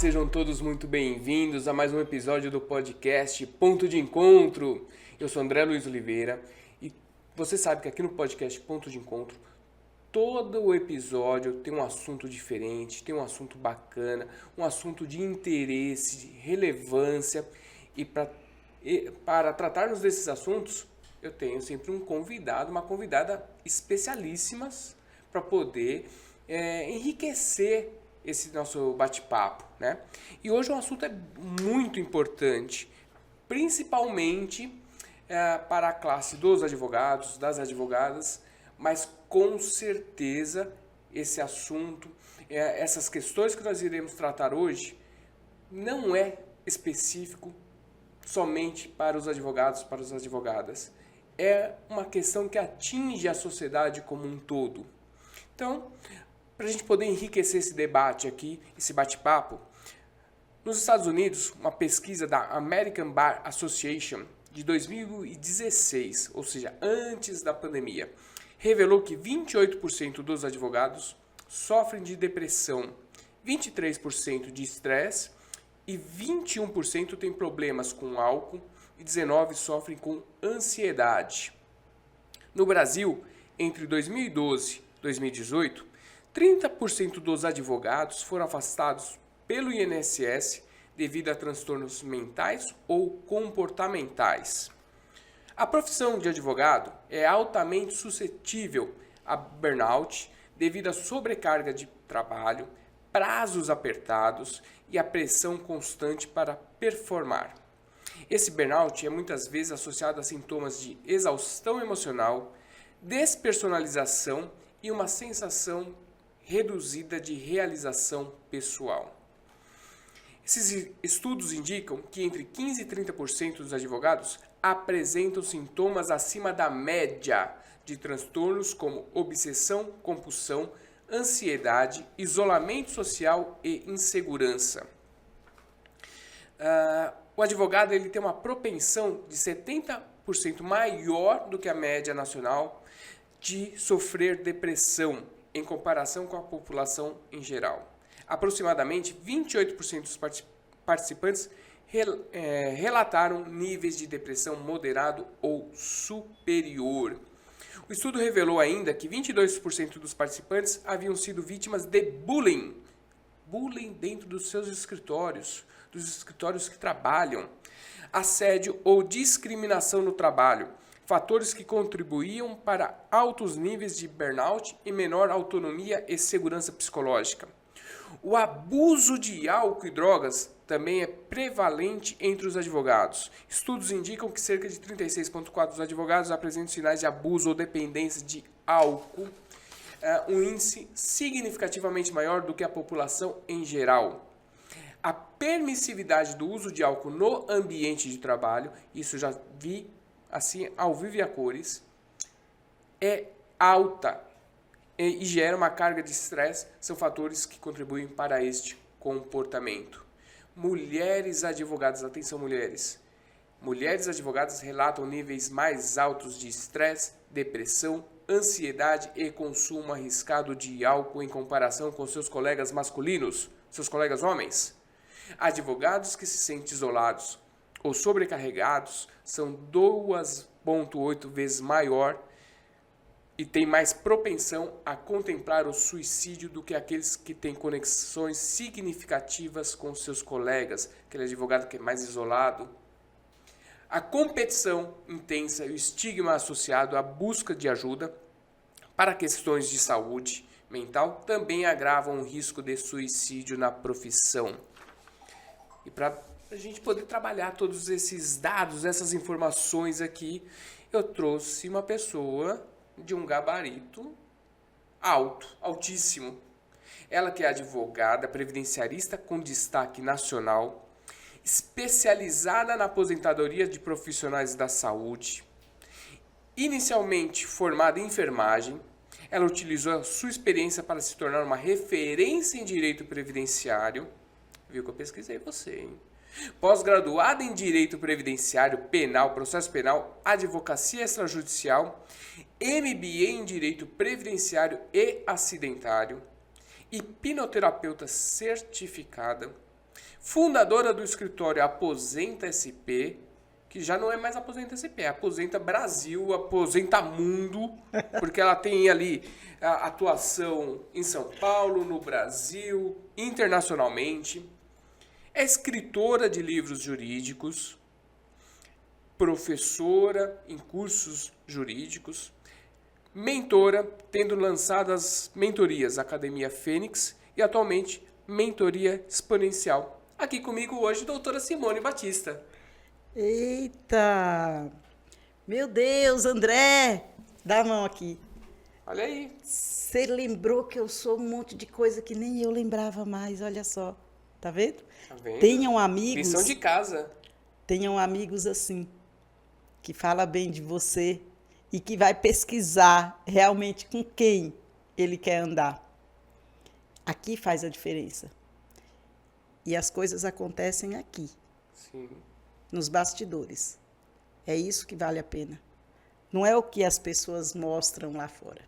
sejam todos muito bem-vindos a mais um episódio do podcast Ponto de Encontro. Eu sou André Luiz Oliveira e você sabe que aqui no podcast Ponto de Encontro, todo o episódio tem um assunto diferente, tem um assunto bacana, um assunto de interesse, de relevância e para tratarmos desses assuntos, eu tenho sempre um convidado, uma convidada especialíssimas para poder enriquecer esse nosso bate-papo, né? E hoje o assunto é muito importante, principalmente para a classe dos advogados, das advogadas, mas com certeza esse assunto, essas questões que nós iremos tratar hoje, não é específico somente para os advogados, para as advogadas. É uma questão que atinge a sociedade como um todo. Então, para a gente poder enriquecer esse debate aqui, esse bate-papo, nos Estados Unidos, uma pesquisa da American Bar Association de 2016, ou seja, antes da pandemia, revelou que 28% dos advogados sofrem de depressão, 23% de estresse e 21% têm problemas com álcool e 19% sofrem com ansiedade. No Brasil, entre 2012 e 2018, 30% dos advogados foram afastados pelo INSS devido a transtornos mentais ou comportamentais. A profissão de advogado é altamente suscetível a burnout devido à sobrecarga de trabalho, prazos apertados e a pressão constante para performar. Esse burnout é muitas vezes associado a sintomas de exaustão emocional, despersonalização e uma sensação reduzida de realização pessoal. Esses estudos indicam que entre 15% e 30% dos advogados apresentam sintomas acima da média de transtornos como obsessão, compulsão, ansiedade, isolamento social e insegurança. O advogado ele tem uma propensão de 70% maior do que a média nacional de sofrer depressão, em comparação com a população em geral. Aproximadamente 28% dos participantes relataram níveis de depressão moderado ou superior. O estudo revelou ainda que 22% dos participantes haviam sido vítimas de bullying dentro dos seus escritórios, dos escritórios que trabalham, assédio ou discriminação no trabalho, fatores que contribuíam para altos níveis de burnout e menor autonomia e segurança psicológica. O abuso de álcool e drogas também é prevalente entre os advogados. Estudos indicam que cerca de 36,4% dos advogados apresentam sinais de abuso ou dependência de álcool, um índice significativamente maior do que a população em geral. A permissividade do uso de álcool no ambiente de trabalho, isso já vi assim, ao vivo e a cores, é alta e gera uma carga de estresse, são fatores que contribuem para este comportamento. Mulheres advogadas, atenção mulheres, mulheres advogadas relatam níveis mais altos de estresse, depressão, ansiedade e consumo arriscado de álcool em comparação com seus colegas masculinos, seus colegas homens. Advogados que se sentem isolados ou sobrecarregados são 2,8 vezes maior e têm mais propensão a contemplar o suicídio do que aqueles que têm conexões significativas com seus colegas, aquele advogado que é mais isolado. A competição intensa e o estigma associado à busca de ajuda para questões de saúde mental também agravam o risco de suicídio na profissão. E para a gente poder trabalhar todos esses dados, essas informações aqui, eu trouxe uma pessoa de um gabarito altíssimo. Ela que é advogada, previdenciarista com destaque nacional, especializada na aposentadoria de profissionais da saúde. Inicialmente formada em enfermagem, ela utilizou a sua experiência para se tornar uma referência em direito previdenciário. Viu que eu pesquisei você, hein? Pós-graduada em Direito Previdenciário, Penal, Processo Penal, Advocacia Extrajudicial, MBA em Direito Previdenciário e Acidentário, hipnoterapeuta certificada, Fundadora do escritório Aposenta SP, que já não é mais Aposenta SP, é Aposenta Brasil, Aposenta Mundo, porque ela tem ali a atuação em São Paulo, no Brasil, internacionalmente. É escritora de livros jurídicos, professora em cursos jurídicos, mentora, tendo lançado as mentorias Academia Fênix e atualmente Mentoria Exponencial. Aqui comigo hoje, doutora Simone Batista. Eita! Meu Deus, André! Dá a mão aqui. Olha aí. Você lembrou que eu sou um monte de coisa que nem eu lembrava mais, olha só. Tá vendo? Tá vendo? Tenham amigos. Lição de casa. Tenham amigos assim, que fala bem de você e que vai pesquisar realmente com quem ele quer andar. Aqui faz a diferença. E as coisas acontecem aqui. Sim. Nos bastidores. É isso que vale a pena. Não é o que as pessoas mostram lá fora.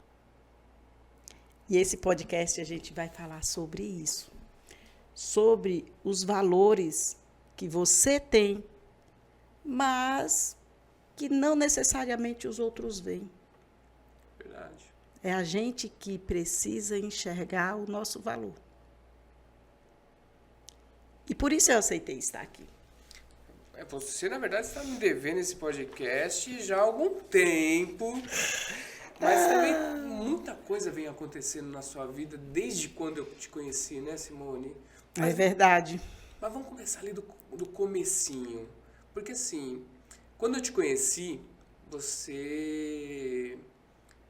E esse podcast a gente vai falar sobre isso. Sobre os valores que você tem, mas que não necessariamente os outros veem. Verdade. É a gente que precisa enxergar o nosso valor. E por isso eu aceitei estar aqui. Você, na verdade, está me devendo esse podcast já há algum tempo. Mas também muita coisa vem acontecendo na sua vida desde quando eu te conheci, né, Simone? É verdade. Mas vamos começar ali do comecinho. Porque assim, quando eu te conheci, você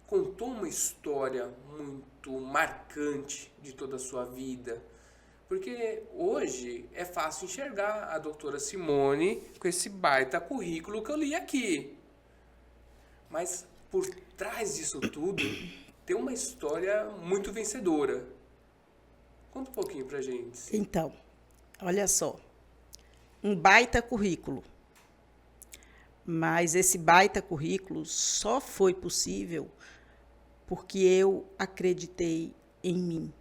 contou uma história muito marcante de toda a sua vida. Porque hoje é fácil enxergar a doutora Simone com esse baita currículo que eu li aqui. Mas por trás disso tudo tem uma história muito vencedora. Conta um pouquinho pra gente. Então, olha só. Um baita currículo. Mas esse baita currículo só foi possível porque eu acreditei em mim.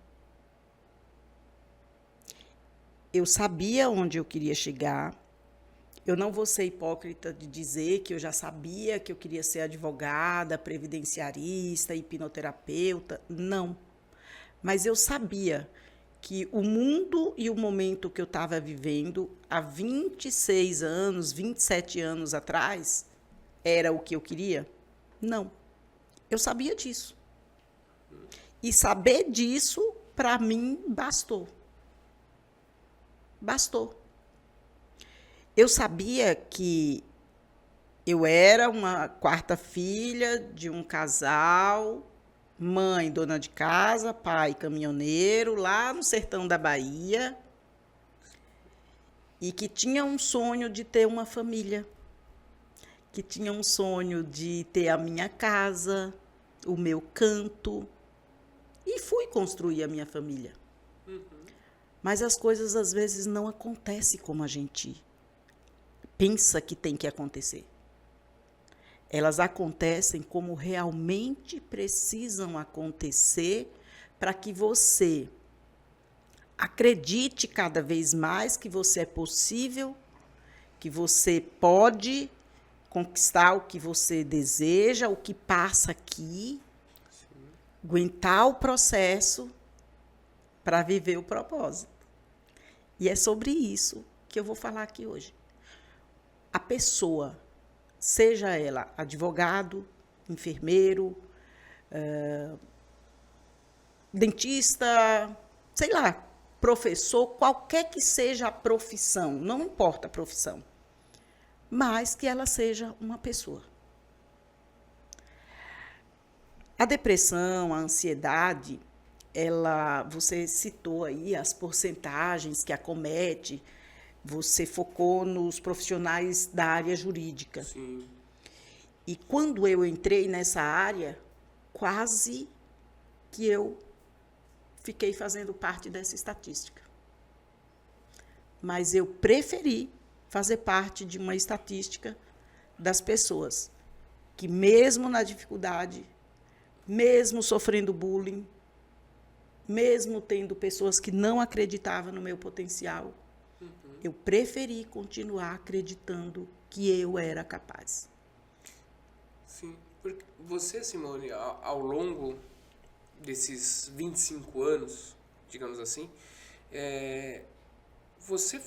Eu sabia onde eu queria chegar. Eu não vou ser hipócrita de dizer que eu já sabia que eu queria ser advogada, previdenciarista, hipnoterapeuta. Não. Mas eu sabia que o mundo e o momento que eu estava vivendo há 26 anos, 27 anos atrás, era o que eu queria? Não. Eu sabia disso. E saber disso, para mim, bastou. Bastou. Eu sabia que eu era uma quarta filha de um casal, mãe dona de casa, pai caminhoneiro, lá no sertão da Bahia, e que tinha um sonho de ter uma família, que tinha um sonho de ter a minha casa, o meu canto, e fui construir a minha família. Mas as coisas às vezes não acontecem como a gente pensa que tem que acontecer. Elas acontecem como realmente precisam acontecer para que você acredite cada vez mais que você é possível, que você pode conquistar o que você deseja, o que passa aqui, aguentar o processo para viver o propósito. E é sobre isso que eu vou falar aqui hoje. A pessoa, seja ela advogado, enfermeiro, dentista, sei lá, professor, qualquer que seja a profissão, não importa a profissão, mas que ela seja uma pessoa. A depressão, a ansiedade, você citou aí as porcentagens que acomete, você focou nos profissionais da área jurídica. Sim. E quando eu entrei nessa área, quase que eu fiquei fazendo parte dessa estatística. Mas eu preferi fazer parte de uma estatística das pessoas que, mesmo na dificuldade, mesmo sofrendo bullying, mesmo tendo pessoas que não acreditavam no meu potencial, Eu preferi continuar acreditando que eu era capaz. Sim. Porque você, Simone, ao longo desses 25 anos, digamos assim, você,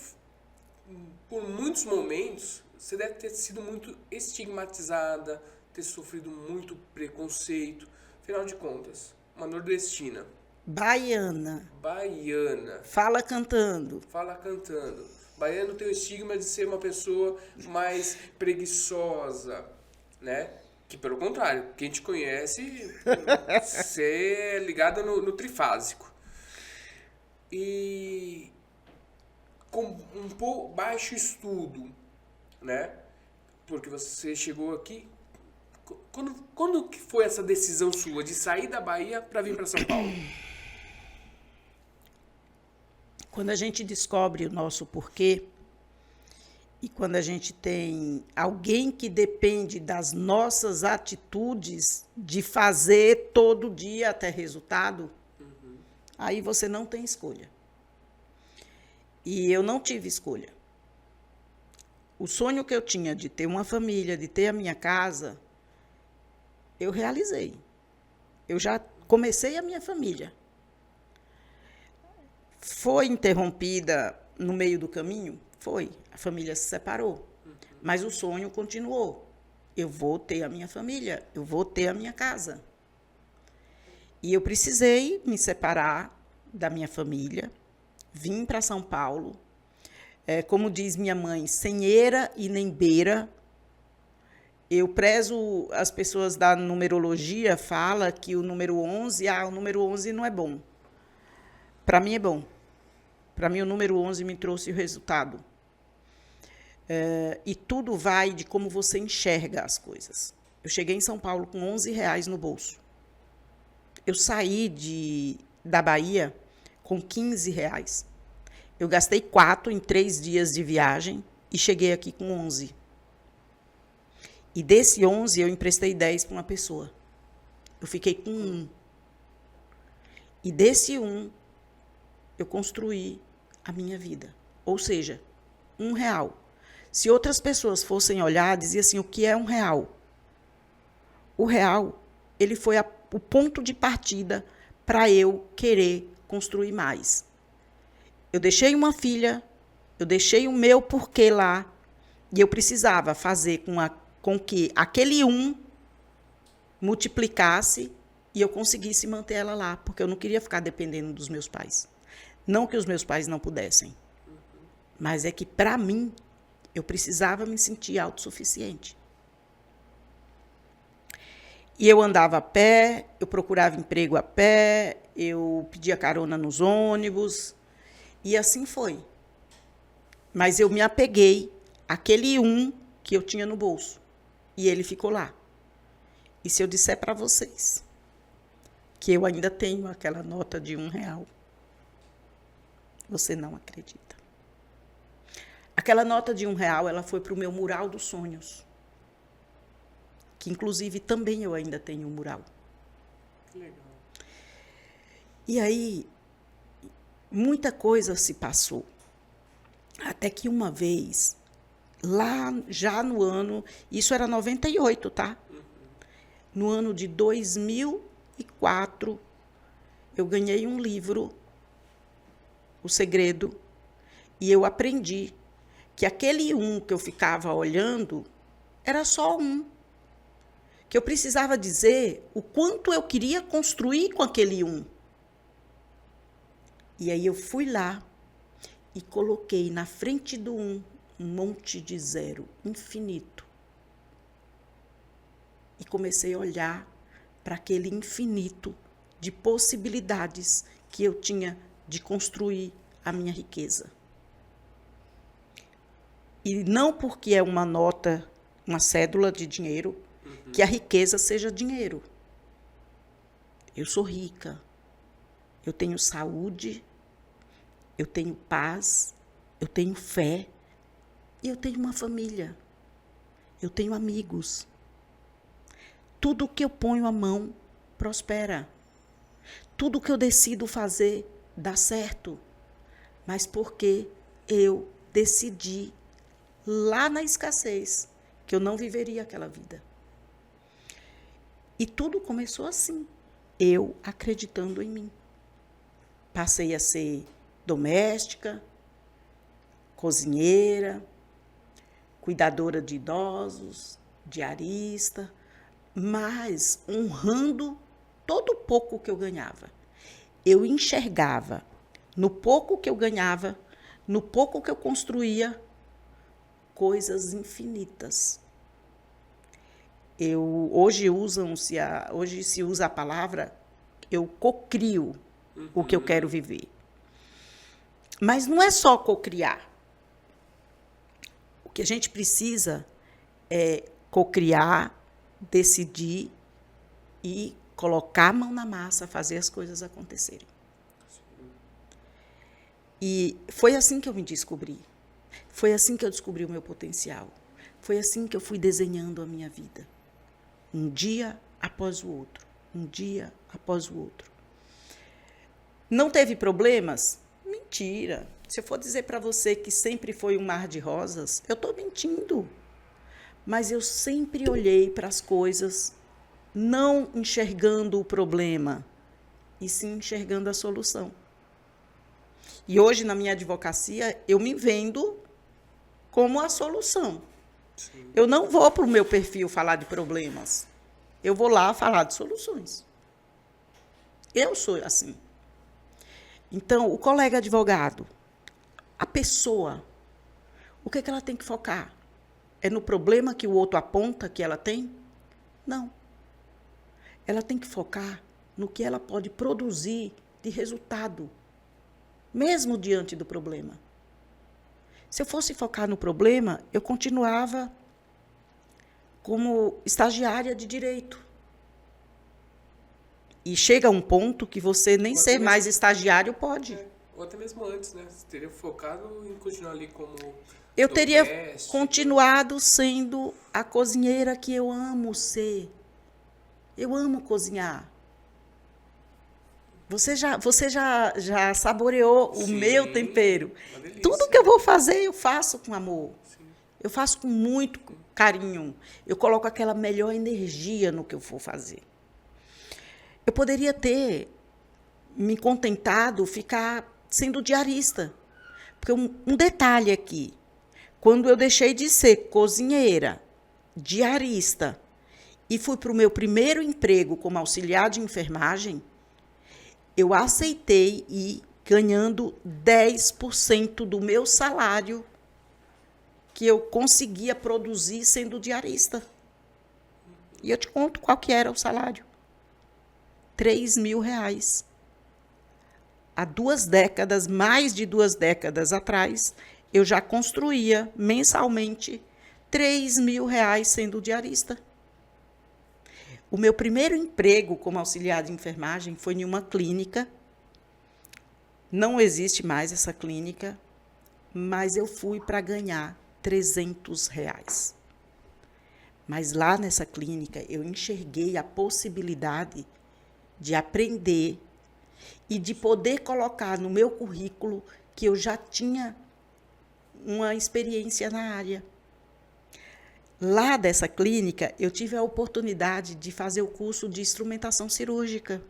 por muitos momentos, você deve ter sido muito estigmatizada, ter sofrido muito preconceito. Afinal de contas, uma nordestina, Baiana, baiana, fala cantando. fala cantando. Baiano tem o estigma de ser uma pessoa mais preguiçosa, né? Que pelo contrário, quem te conhece, você é ligada no trifásico. E com um pouco baixo estudo, né? Porque você chegou aqui. Quando que foi essa decisão sua de sair da Bahia para vir para São Paulo? Quando a gente descobre o nosso porquê e quando a gente tem alguém que depende das nossas atitudes de fazer todo dia até resultado, aí você não tem escolha. E eu não tive escolha. O sonho que eu tinha de ter uma família, de ter a minha casa, eu realizei. Eu já comecei a minha família. Foi interrompida no meio do caminho? Foi. A família se separou. Mas o sonho continuou. Eu vou ter a minha família, eu vou ter a minha casa. E eu precisei me separar da minha família, vim para São Paulo. Como diz minha mãe, sem eira e nem beira. Eu prezo, as pessoas da numerologia falam que o número 11, o número 11 não é bom. Para mim é bom. Para mim o número 11 me trouxe o resultado. E tudo vai de como você enxerga as coisas. Eu cheguei em São Paulo com R$11 no bolso. Eu saí da Bahia com R$15. Eu gastei 4 em 3 dias de viagem e cheguei aqui com 11. E desse 11, eu emprestei 10 para uma pessoa. Eu fiquei com 1. E desse 1, eu construí a minha vida. Ou seja, R$1. Se outras pessoas fossem olhar, dizia assim, o que é R$1? O real, ele foi o ponto de partida para eu querer construir mais. Eu deixei uma filha, eu deixei o meu porquê lá, e eu precisava fazer com que aquele 1 multiplicasse e eu conseguisse manter ela lá, porque eu não queria ficar dependendo dos meus pais. Não que os meus pais não pudessem, mas é que, para mim, eu precisava me sentir autossuficiente. E eu andava a pé, eu procurava emprego a pé, eu pedia carona nos ônibus, e assim foi. Mas eu me apeguei àquele 1 que eu tinha no bolso, e ele ficou lá. E se eu disser para vocês que eu ainda tenho aquela nota de R$1, você não acredita. Aquela nota de R$1, ela foi para o meu mural dos sonhos. Que, inclusive, também eu ainda tenho um mural. Que legal. E aí, muita coisa se passou. Até que uma vez, lá já no ano... Isso era 98, tá? No ano de 2004, eu ganhei um livro, O Segredo, e eu aprendi que aquele 1 que eu ficava olhando era só 1. Que eu precisava dizer o quanto eu queria construir com aquele 1. E aí eu fui lá e coloquei na frente do 1 um monte de 0, infinito. E comecei a olhar para aquele infinito de possibilidades que eu tinha de construir a minha riqueza. E não porque é uma nota, uma cédula de dinheiro, que a riqueza seja dinheiro. Eu sou rica. Eu tenho saúde, eu tenho paz, eu tenho fé e eu tenho uma família. Eu tenho amigos. Tudo que eu ponho a mão prospera. Tudo que eu decido fazer dá certo. Mas por quê? eu decidi, lá na escassez, que eu não viveria aquela vida. E tudo começou assim, eu acreditando em mim. Passei a ser doméstica, cozinheira, cuidadora de idosos, diarista, mas honrando todo o pouco que eu ganhava. Eu enxergava no pouco que eu ganhava, no pouco que eu construía, coisas infinitas. Hoje se usa a palavra, eu cocrio o que eu quero viver. Mas não é só cocriar. O que a gente precisa é cocriar, decidir e colocar a mão na massa, fazer as coisas acontecerem. E foi assim que eu me descobri. Foi assim que eu descobri o meu potencial. Foi assim que eu fui desenhando a minha vida. Um dia após o outro. Um dia após o outro. Não teve problemas? Mentira. Se eu for dizer para você que sempre foi um mar de rosas, eu estou mentindo. Mas eu sempre olhei para as coisas não enxergando o problema, e sim enxergando a solução. E hoje, na minha advocacia, eu me vendo como a solução. Sim. Eu não vou para o meu perfil falar de problemas. Eu vou lá falar de soluções. Eu sou assim. Então, o colega advogado, a pessoa, o que ela tem que focar? É no problema que o outro aponta que ela tem? Não. Ela tem que focar no que ela pode produzir de resultado, mesmo diante do problema. Se eu fosse focar no problema, eu continuava como estagiária de direito. E chega um ponto que você nem ser mais estagiário pode. Ou até mesmo antes, né? Você teria focado em continuar ali como eu teria continuado sendo a cozinheira que eu amo ser. Eu amo cozinhar. Você já saboreou o meu tempero. Tudo que eu vou fazer, eu faço com amor. Sim. Eu faço com muito carinho. Eu coloco aquela melhor energia no que eu for fazer. Eu poderia ter me contentado, ficar sendo diarista. Porque um detalhe aqui. Quando eu deixei de ser cozinheira, diarista, e fui para o meu primeiro emprego como auxiliar de enfermagem, eu aceitei ir ganhando 10% do meu salário que eu conseguia produzir sendo diarista. E eu te conto qual que era o salário. R$3.000. Há 2 décadas, mais de 2 décadas atrás, eu já construía mensalmente R$3.000 sendo diarista. O meu primeiro emprego como auxiliar de enfermagem foi em uma clínica. Não existe mais essa clínica, mas eu fui para ganhar R$300. Mas lá nessa clínica eu enxerguei a possibilidade de aprender e de poder colocar no meu currículo que eu já tinha uma experiência na área. Lá dessa clínica, eu tive a oportunidade de fazer o curso de instrumentação cirúrgica.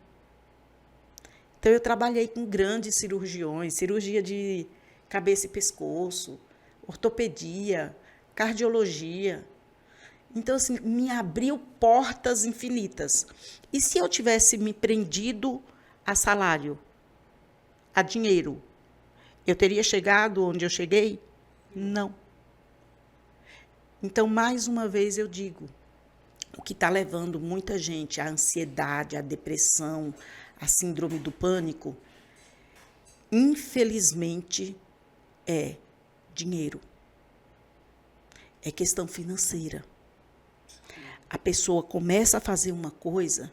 Então, eu trabalhei com grandes cirurgiões, cirurgia de cabeça e pescoço, ortopedia, cardiologia. Então, assim, me abriu portas infinitas. E se eu tivesse me prendido a salário, a dinheiro, eu teria chegado onde eu cheguei? Não. Então, mais uma vez eu digo, o que está levando muita gente à ansiedade, à depressão, à síndrome do pânico, infelizmente, é dinheiro. É questão financeira. A pessoa começa a fazer uma coisa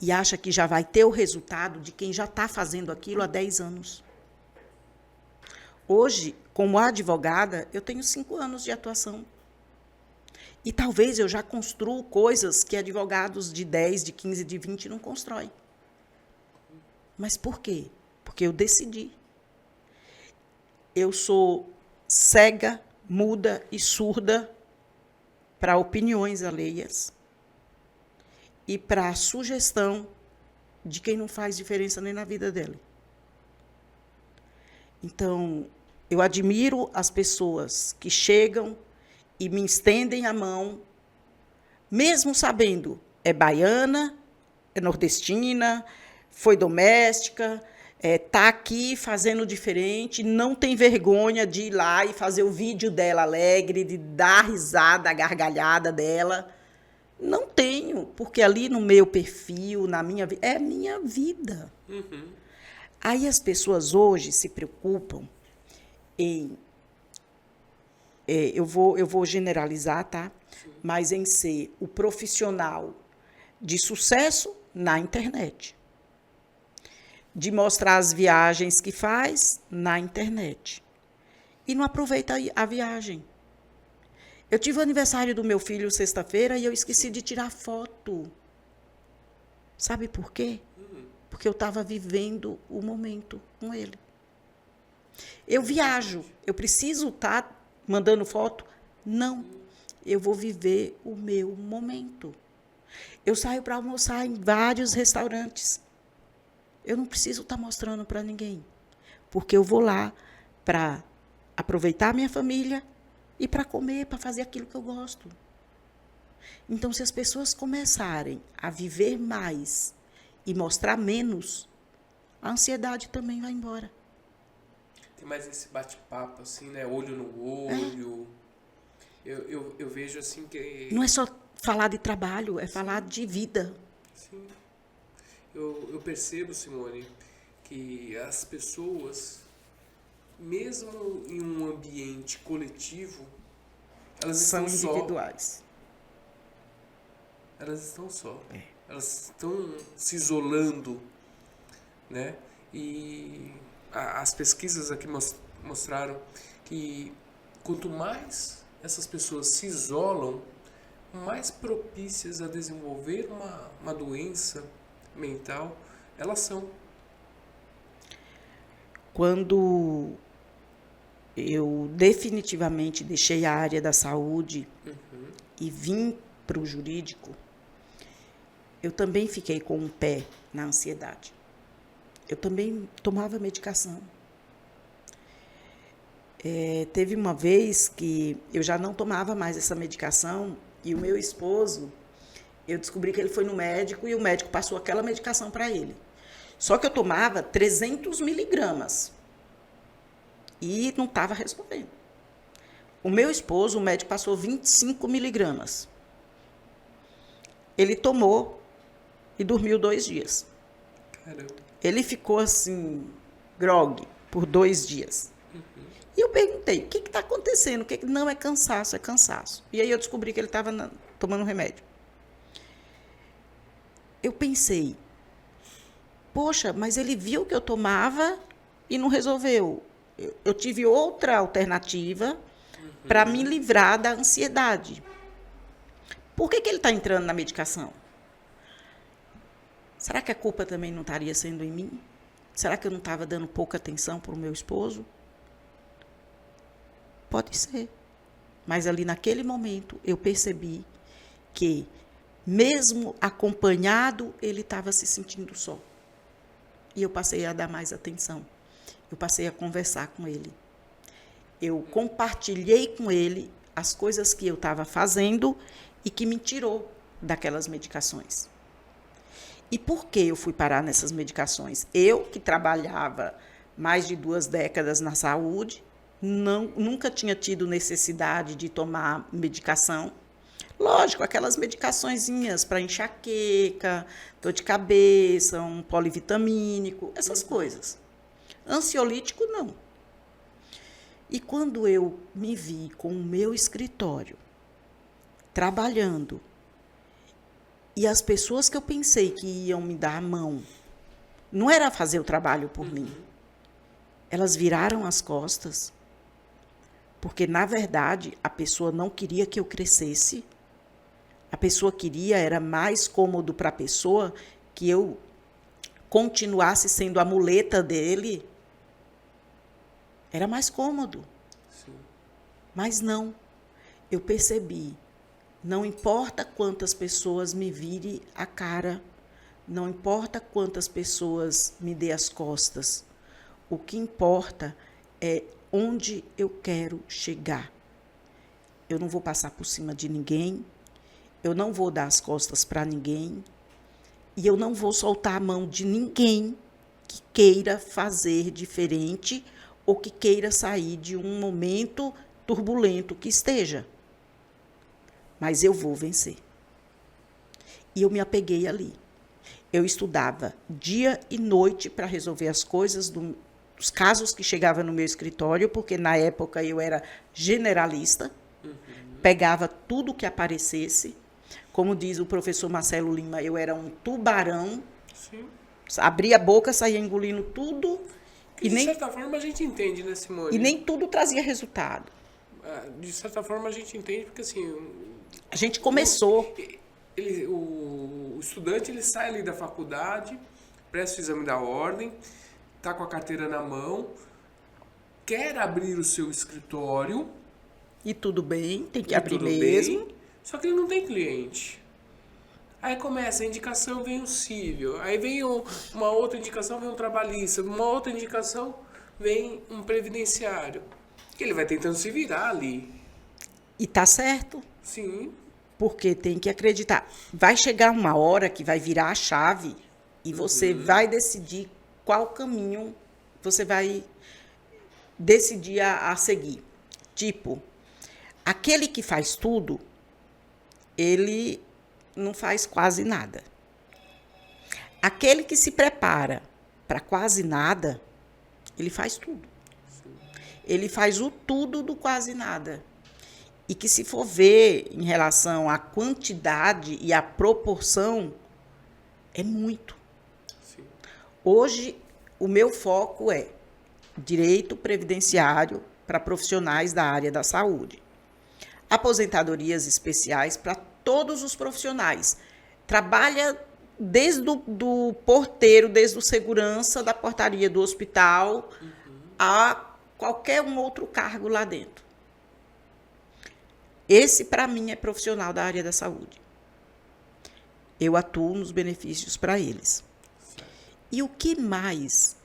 e acha que já vai ter o resultado de quem já está fazendo aquilo há 10 anos. Hoje, como advogada, eu tenho 5 anos de atuação. E talvez eu já construo coisas que advogados de 10, de 15, de 20 não constroem. Mas por quê? Porque eu decidi. eu sou cega, muda e surda para opiniões alheias e para a sugestão de quem não faz diferença nem na vida dele. Então, eu admiro as pessoas que chegam e me estendem a mão, mesmo sabendo, é baiana, é nordestina, foi doméstica, está aqui fazendo diferente, não tem vergonha de ir lá e fazer o vídeo dela alegre, de dar risada, a gargalhada dela. Não tenho, porque ali no meu perfil, na minha vida, é minha vida. Uhum. Aí as pessoas hoje se preocupam em... eu vou generalizar, tá? Sim. Mas em ser o profissional de sucesso na internet. De mostrar as viagens que faz na internet. E não aproveita a viagem. Eu tive o aniversário do meu filho sexta-feira e eu esqueci de tirar foto. Sabe por quê? Porque eu estava vivendo o momento com ele. Eu viajo, eu preciso estar mandando foto? Não. Eu vou viver o meu momento. Eu saio para almoçar em vários restaurantes. Eu não preciso estar mostrando para ninguém. Porque eu vou lá para aproveitar a minha família e para comer, para fazer aquilo que eu gosto. Então, se as pessoas começarem a viver mais e mostrar menos, a ansiedade também vai embora. Tem mais esse bate-papo, assim, né? Olho no olho. Eu vejo, assim, que... Não é só falar de trabalho, é falar de vida. Sim. Eu percebo, Simone, que as pessoas, mesmo em um ambiente coletivo, elas São estão individuais. Elas estão só. Elas estão se isolando, né? E as pesquisas aqui mostraram que quanto mais essas pessoas se isolam, mais propícias a desenvolver uma doença mental elas são. Quando eu definitivamente deixei a área da saúde e vim para o jurídico, eu também fiquei com um pé na ansiedade. Eu também tomava medicação. Teve uma vez que eu já não tomava mais essa medicação e o meu esposo, eu descobri que ele foi no médico e o médico passou aquela medicação para ele. Só que eu tomava 300 miligramas e não estava resolvendo. O meu esposo, o médico passou 25 miligramas. Ele tomou e dormiu 2 dias. Caramba. Ele ficou assim, grogue, por 2 dias. E eu perguntei, o que está acontecendo? Não, é cansaço, é cansaço. E aí eu descobri que ele estava tomando remédio. Eu pensei, poxa, mas ele viu que eu tomava e não resolveu. Eu tive outra alternativa para me livrar da ansiedade. Por que ele está entrando na medicação? Será que a culpa também não estaria sendo em mim? Será que eu não estava dando pouca atenção para o meu esposo? Pode ser. Mas ali naquele momento eu percebi que, mesmo acompanhado, ele estava se sentindo só. E eu passei a dar mais atenção. Eu passei a conversar com ele. Eu compartilhei com ele as coisas que eu estava fazendo e que me tirou daquelas medicações. E por que eu fui parar nessas medicações? Eu, que trabalhava mais de 2 décadas na saúde, nunca tinha tido necessidade de tomar medicação. Lógico, aquelas medicaçõezinhas para enxaqueca, dor de cabeça, um polivitamínico, essas coisas. Ansiolítico, não. E quando eu me vi com o meu escritório, trabalhando, e as pessoas que eu pensei que iam me dar a mão, não era fazer o trabalho por mim. Elas viraram as costas, porque, na verdade, a pessoa não queria que eu crescesse. A pessoa queria, era mais cômodo para a pessoa que eu continuasse sendo a muleta dele. Era mais cômodo. Sim. Mas não. Eu percebi. Não importa quantas pessoas me virem a cara, não importa quantas pessoas me dê as costas, o que importa é onde eu quero chegar. Eu não vou passar por cima de ninguém, eu não vou dar as costas para ninguém, e eu não vou soltar a mão de ninguém que queira fazer diferente ou que queira sair de um momento turbulento que esteja. Mas eu vou vencer. E eu me apeguei ali. Eu estudava dia e noite para resolver as coisas dos casos que chegavam no meu escritório, porque na época eu era generalista, pegava tudo que aparecesse. Como diz o professor Marcelo Lima, eu era um tubarão. Sim. Abria a boca, saía engolindo tudo. Que de certa forma a gente entende, né, Simone? E nem tudo trazia resultado. De certa forma a gente entende, porque assim... A gente começou. O estudante, ele sai ali da faculdade, presta o exame da ordem, tá com a carteira na mão, quer abrir o seu escritório. E tudo bem, tem que abrir mesmo. Bem, só que ele não tem cliente. Aí começa a indicação, vem o cível. Aí vem uma outra indicação, vem um trabalhista. Uma outra indicação, vem um previdenciário. Que ele vai tentando se virar ali. E tá certo. Sim. Porque tem que acreditar. Vai chegar uma hora que vai virar a chave e você vai decidir qual caminho você vai decidir a seguir. Tipo, aquele que faz tudo, ele não faz quase nada. Aquele que se prepara para quase nada, ele faz tudo. Ele faz o tudo do quase nada. E que, se for ver em relação à quantidade e à proporção, é muito. Sim. Hoje, o meu foco é direito previdenciário para profissionais da área da saúde. Aposentadorias especiais para todos os profissionais. Trabalha desde do porteiro, desde o segurança da portaria do hospital, a qualquer um outro cargo lá dentro. Esse, para mim, é profissional da área da saúde. Eu atuo nos benefícios para eles. E o que mais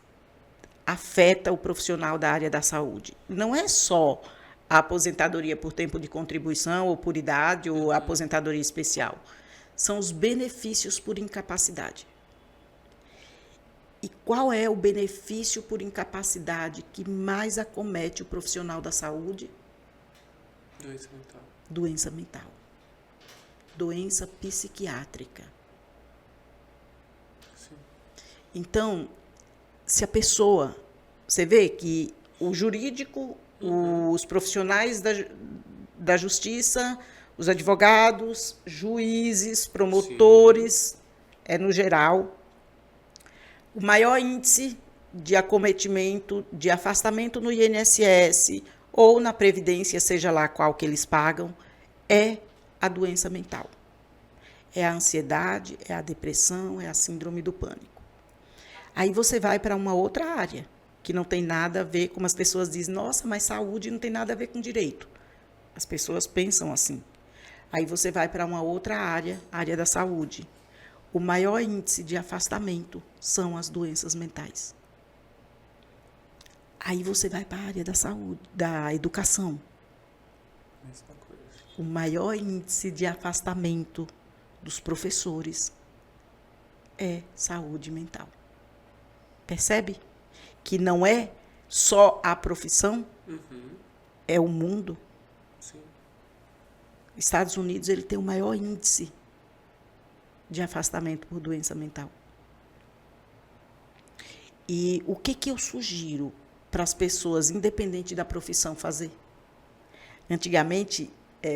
afeta o profissional da área da saúde? Não é só a aposentadoria por tempo de contribuição, ou por idade, ou a aposentadoria especial. São os benefícios por incapacidade. E qual é o benefício por incapacidade que mais acomete o profissional da saúde? Doença mental. Doença mental. Doença psiquiátrica. Sim. Então, se a pessoa... Você vê que o jurídico, os profissionais da justiça, os advogados, juízes, promotores, no geral, o maior índice de acometimento, de afastamento no INSS ou na Previdência, seja lá qual que eles pagam, é a doença mental. É a ansiedade, é a depressão, é a síndrome do pânico. Aí você vai para uma outra área, que não tem nada a ver, como as pessoas dizem, nossa, mas saúde não tem nada a ver com direito. As pessoas pensam assim. Aí você vai para uma outra área, a área da saúde. O maior índice de afastamento são as doenças mentais. Aí você vai para a área da saúde, da educação. Mesma coisa. O maior índice de afastamento dos professores é saúde mental. Percebe? Que não é só a profissão, é o mundo. Sim. Estados Unidos, ele tem o maior índice de afastamento por doença mental. E o que eu sugiro para as pessoas, independente da profissão, fazer? Antigamente,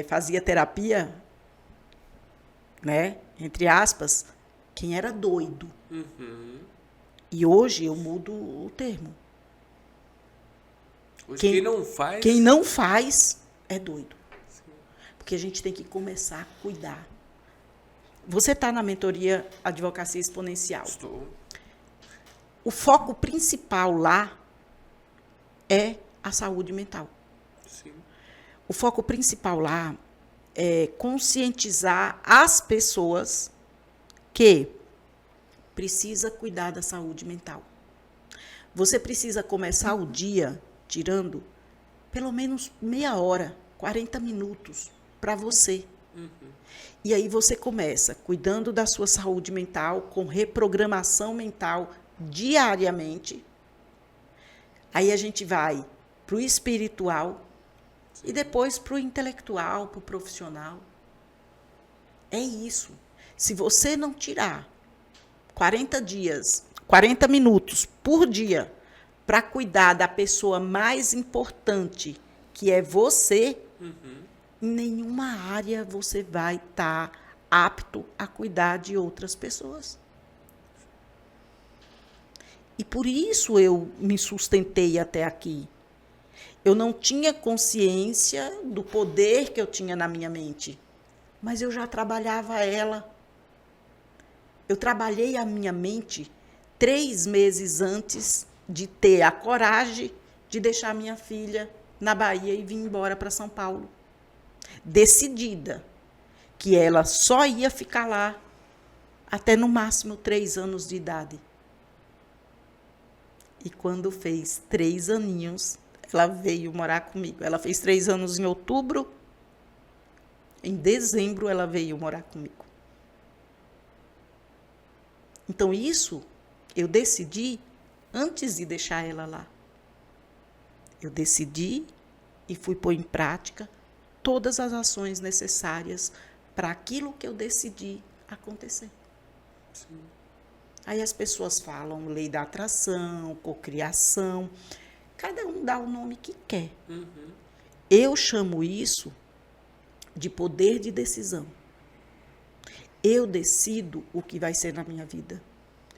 fazia terapia, né, entre aspas, quem era doido. E hoje eu mudo o termo. Hoje quem não faz... Quem não faz é doido. Sim. Porque a gente tem que começar a cuidar. Você está na mentoria Advocacia Exponencial. Estou. O foco principal lá é a saúde mental. Sim. O foco principal lá é conscientizar as pessoas que precisa cuidar da saúde mental. Você precisa começar o dia tirando pelo menos meia hora, 40 minutos para você. E aí você começa cuidando da sua saúde mental, com reprogramação mental diariamente. Aí a gente vai para o espiritual e depois para o intelectual, para o profissional. É isso. Se você não tirar 40 minutos por dia para cuidar da pessoa mais importante, que é você, em nenhuma área você vai estar apto a cuidar de outras pessoas. E por isso eu me sustentei até aqui. Eu não tinha consciência do poder que eu tinha na minha mente, mas eu já trabalhava ela. Eu trabalhei a minha mente 3 meses antes de ter a coragem de deixar minha filha na Bahia e vir embora para São Paulo. Decidida que ela só ia ficar lá até no máximo 3 anos de idade. E quando fez 3 aninhos, ela veio morar comigo. Ela fez 3 anos em outubro. Em dezembro, ela veio morar comigo. Então, isso eu decidi antes de deixar ela lá. Eu decidi e fui pôr em prática todas as ações necessárias para aquilo que eu decidi acontecer. Sim. Aí as pessoas falam lei da atração, cocriação. Cada um dá o nome que quer. Eu chamo isso de poder de decisão. Eu decido o que vai ser na minha vida.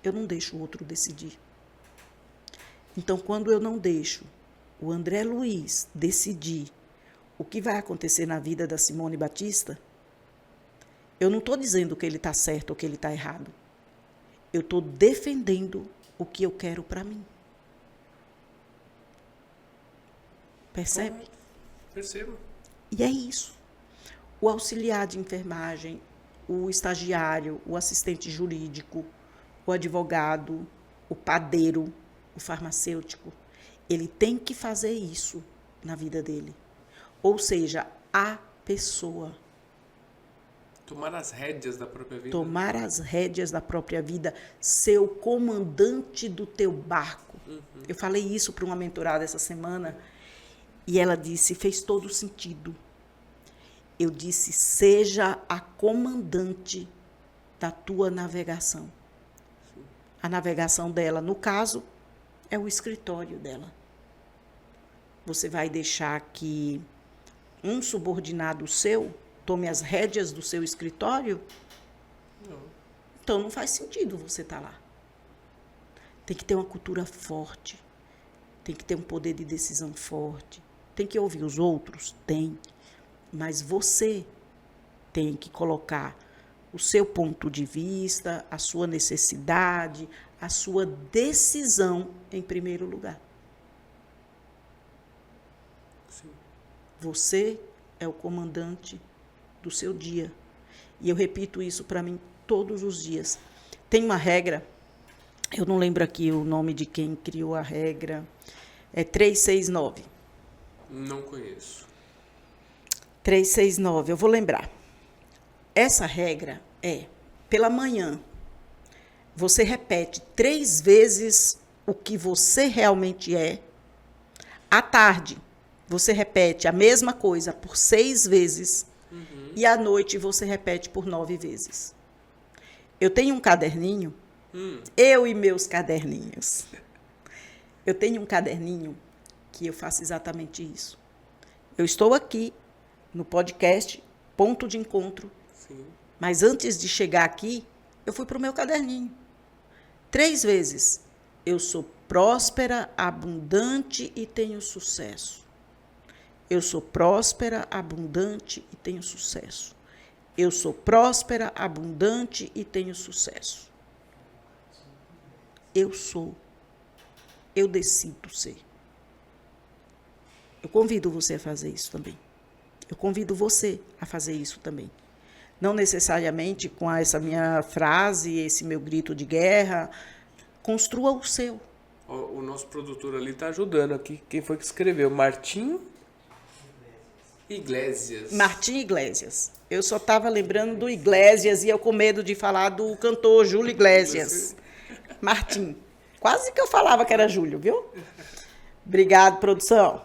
Eu não deixo o outro decidir. Então, quando eu não deixo o André Luiz decidir o que vai acontecer na vida da Simone Batista, eu não estou dizendo que ele está certo ou que ele está errado. Eu estou defendendo o que eu quero para mim. Percebe? Percebo. E é isso. O auxiliar de enfermagem, o estagiário, o assistente jurídico, o advogado, o padeiro, o farmacêutico, ele tem que fazer isso na vida dele. Ou seja, a pessoa. Tomar as rédeas da própria vida. Tomar as rédeas da própria vida, ser o comandante do teu barco. Eu falei isso para uma mentorada essa semana e ela disse, fez todo sentido. Eu disse, seja a comandante da tua navegação. A navegação dela, no caso, é o escritório dela. Você vai deixar que um subordinado seu tome as rédeas do seu escritório? Não. Então não faz sentido você estar lá. Tem que ter uma cultura forte. Tem que ter um poder de decisão forte. Tem que ouvir os outros? Tem. Mas você tem que colocar o seu ponto de vista, a sua necessidade, a sua decisão em primeiro lugar. Sim. Você é o comandante do seu dia. E eu repito isso para mim todos os dias. Tem uma regra, eu não lembro aqui o nome de quem criou a regra, é 369. Não conheço. 369, eu vou lembrar. Essa regra é, pela manhã, você repete 3 vezes o que você realmente é. À tarde, você repete a mesma coisa por 6 vezes. E à noite, você repete por 9 vezes. Eu tenho um caderninho, eu e meus caderninhos. Eu tenho um caderninho que eu faço exatamente isso. Eu estou aqui no podcast Ponto de Encontro. Sim. Mas antes de chegar aqui, eu fui para o meu caderninho. 3 vezes. Eu sou próspera, abundante e tenho sucesso. Eu sou próspera, abundante e tenho sucesso. Eu sou próspera, abundante e tenho sucesso. Eu sou. Eu decido ser. Eu convido você a fazer isso também. Eu convido você a fazer isso também. Não necessariamente com essa minha frase, esse meu grito de guerra. Construa o seu. O nosso produtor ali está ajudando aqui. Quem foi que escreveu? Martim Iglesias. Martim Iglesias. Eu só estava lembrando do Iglesias e eu com medo de falar do cantor Júlio Iglesias. Martim. Quase que eu falava que era Júlio, viu? Obrigado, produção.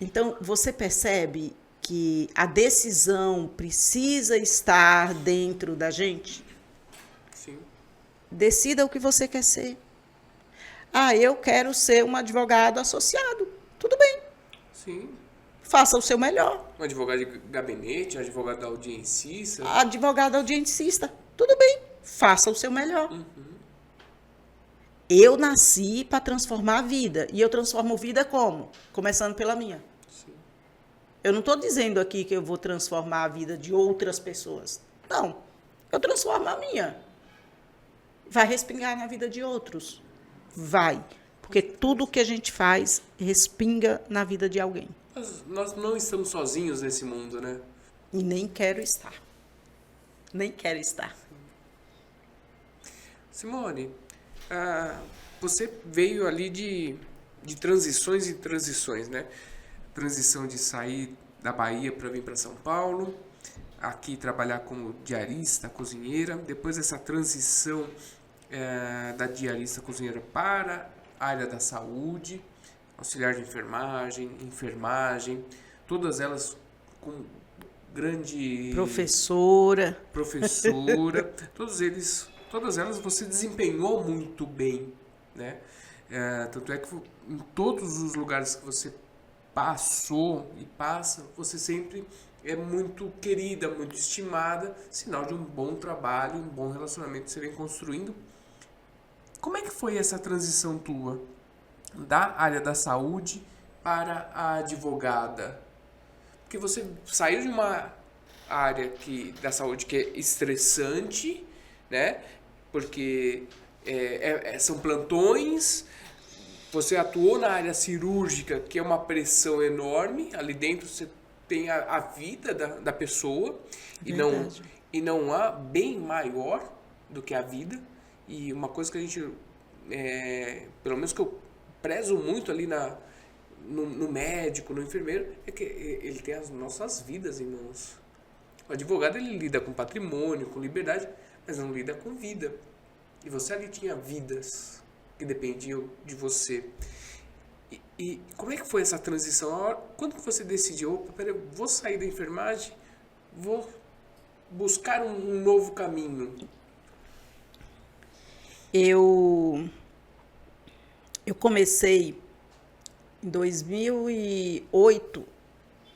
Então, você percebe que a decisão precisa estar dentro da gente? Sim. Decida o que você quer ser. Eu quero ser um advogado associado. Tudo bem. Sim. Faça o seu melhor. Um advogado de gabinete, um advogado audiencista. Advogado audiencista. Tudo bem. Faça o seu melhor. Eu nasci para transformar a vida. E eu transformo vida como? Começando pela minha. Sim. Eu não estou dizendo aqui que eu vou transformar a vida de outras pessoas. Não. Eu transformo a minha. Vai respingar na vida de outros? Vai. Porque tudo que a gente faz respinga na vida de alguém. Nós não estamos sozinhos nesse mundo, né? E nem quero estar. Nem quero estar. Simone, você veio ali de transições e transições, né? Transição de sair da Bahia para vir para São Paulo, aqui trabalhar como diarista, cozinheira, depois essa transição da diarista cozinheira para a área da saúde, auxiliar de enfermagem, todas elas com grande Professora, todas elas você desempenhou muito bem, né? Tanto é que em todos os lugares que você passou e passa, você sempre é muito querida, muito estimada, sinal de um bom trabalho, um bom relacionamento que você vem construindo. Como é que foi essa transição tua da área da saúde para a advogada? Porque você saiu de uma área da saúde que é estressante, né? Porque são plantões. Você atuou na área cirúrgica, que é uma pressão enorme. Ali dentro você tem a vida da pessoa. E não há bem maior do que a vida. E uma coisa que a gente, pelo menos que eu prezo muito ali no médico, no enfermeiro, é que ele tem as nossas vidas em mãos. O advogado, ele lida com patrimônio, com liberdade, mas não lida com vida. E você ali tinha vidas que dependiam de você. E como é que foi essa transição? Quando que você decidiu, peraí, eu vou sair da enfermagem, vou buscar um novo caminho? Eu comecei em 2008,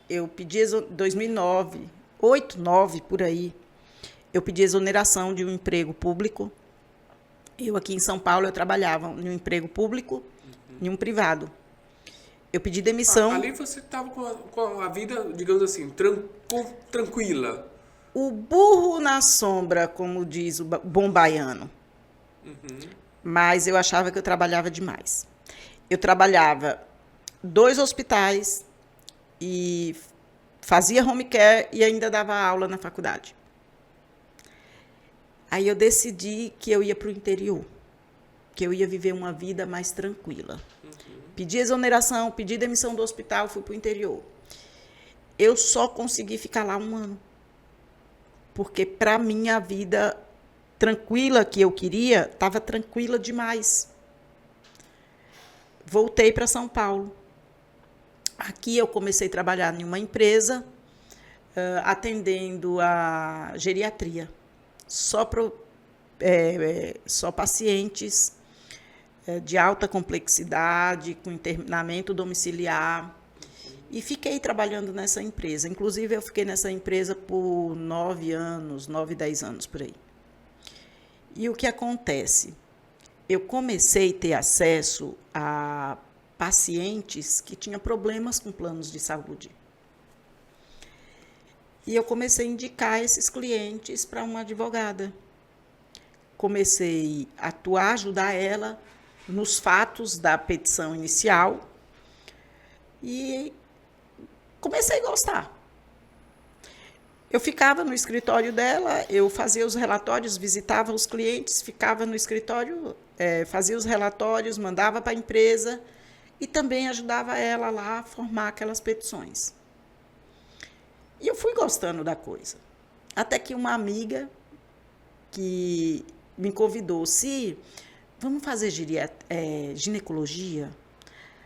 eu pedi 2009, 8, 9 por aí, eu pedi exoneração de um emprego público. Eu aqui em São Paulo eu trabalhava em um emprego público e um privado. Eu pedi demissão. Ali você estava com a vida, digamos assim, tranquila. O burro na sombra, como diz o bom baiano. Mas eu achava que eu trabalhava demais. Eu trabalhava 2 hospitais e fazia home care e ainda dava aula na faculdade. Aí eu decidi que eu ia para o interior, que eu ia viver uma vida mais tranquila. Pedi exoneração, pedi demissão do hospital, fui para o interior. Eu só consegui ficar lá 1 ano. Porque, para mim, a vida tranquila que eu queria, estava tranquila demais. Voltei para São Paulo. Aqui eu comecei a trabalhar em uma empresa, atendendo a geriatria. Só pacientes de alta complexidade, com internamento domiciliar. E fiquei trabalhando nessa empresa. Inclusive, eu fiquei nessa empresa por 9 anos, 9, 10 anos, por aí. E o que acontece? Eu comecei a ter acesso a pacientes que tinham problemas com planos de saúde. E eu comecei a indicar esses clientes para uma advogada. Comecei a atuar, ajudar ela nos fatos da petição inicial, E comecei a gostar. Eu ficava no escritório dela, eu fazia os relatórios, visitava os clientes, ficava no escritório, fazia os relatórios, mandava para a empresa e também ajudava ela lá a formar aquelas petições. E eu fui gostando da coisa. Até que uma amiga que me convidou, vamos fazer ginecologia?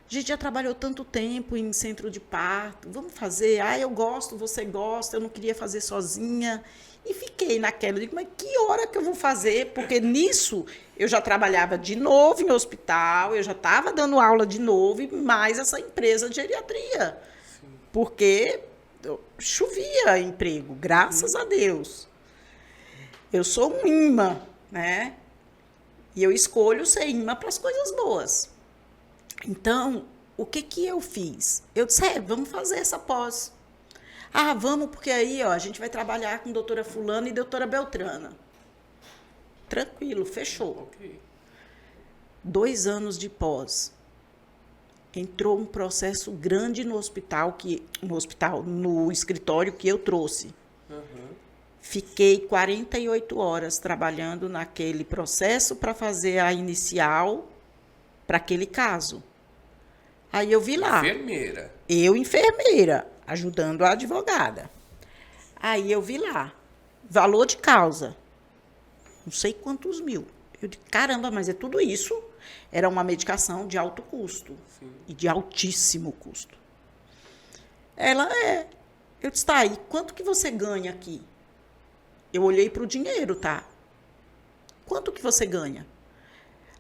A gente já trabalhou tanto tempo em centro de parto, vamos fazer? Eu gosto, você gosta, eu não queria fazer sozinha. E fiquei naquela, digo, mas que hora que eu vou fazer? Porque nisso eu já trabalhava de novo em hospital, eu já estava dando aula de novo, e mais essa empresa de geriatria. Sim. Porque chovia emprego, graças a Deus. Eu sou um imã, né? E eu escolho ser imã para as coisas boas. Então, o que eu fiz? Eu disse, vamos fazer essa pós. Vamos, porque aí a gente vai trabalhar com doutora fulana e doutora Beltrana. Tranquilo, fechou. Okay. 2 anos de pós. Entrou um processo grande no escritório que eu trouxe. Uhum. Fiquei 48 horas trabalhando naquele processo para fazer a inicial para aquele caso. Aí eu vi lá. Enfermeira. Eu, enfermeira, ajudando a advogada. Aí eu vi lá. Valor de causa. Não sei quantos mil. Eu disse, caramba, mas é tudo isso? Era uma medicação de alto custo. Sim. E de altíssimo custo. Ela Eu disse, tá, e quanto que você ganha aqui? Eu olhei para o dinheiro, tá? Quanto que você ganha?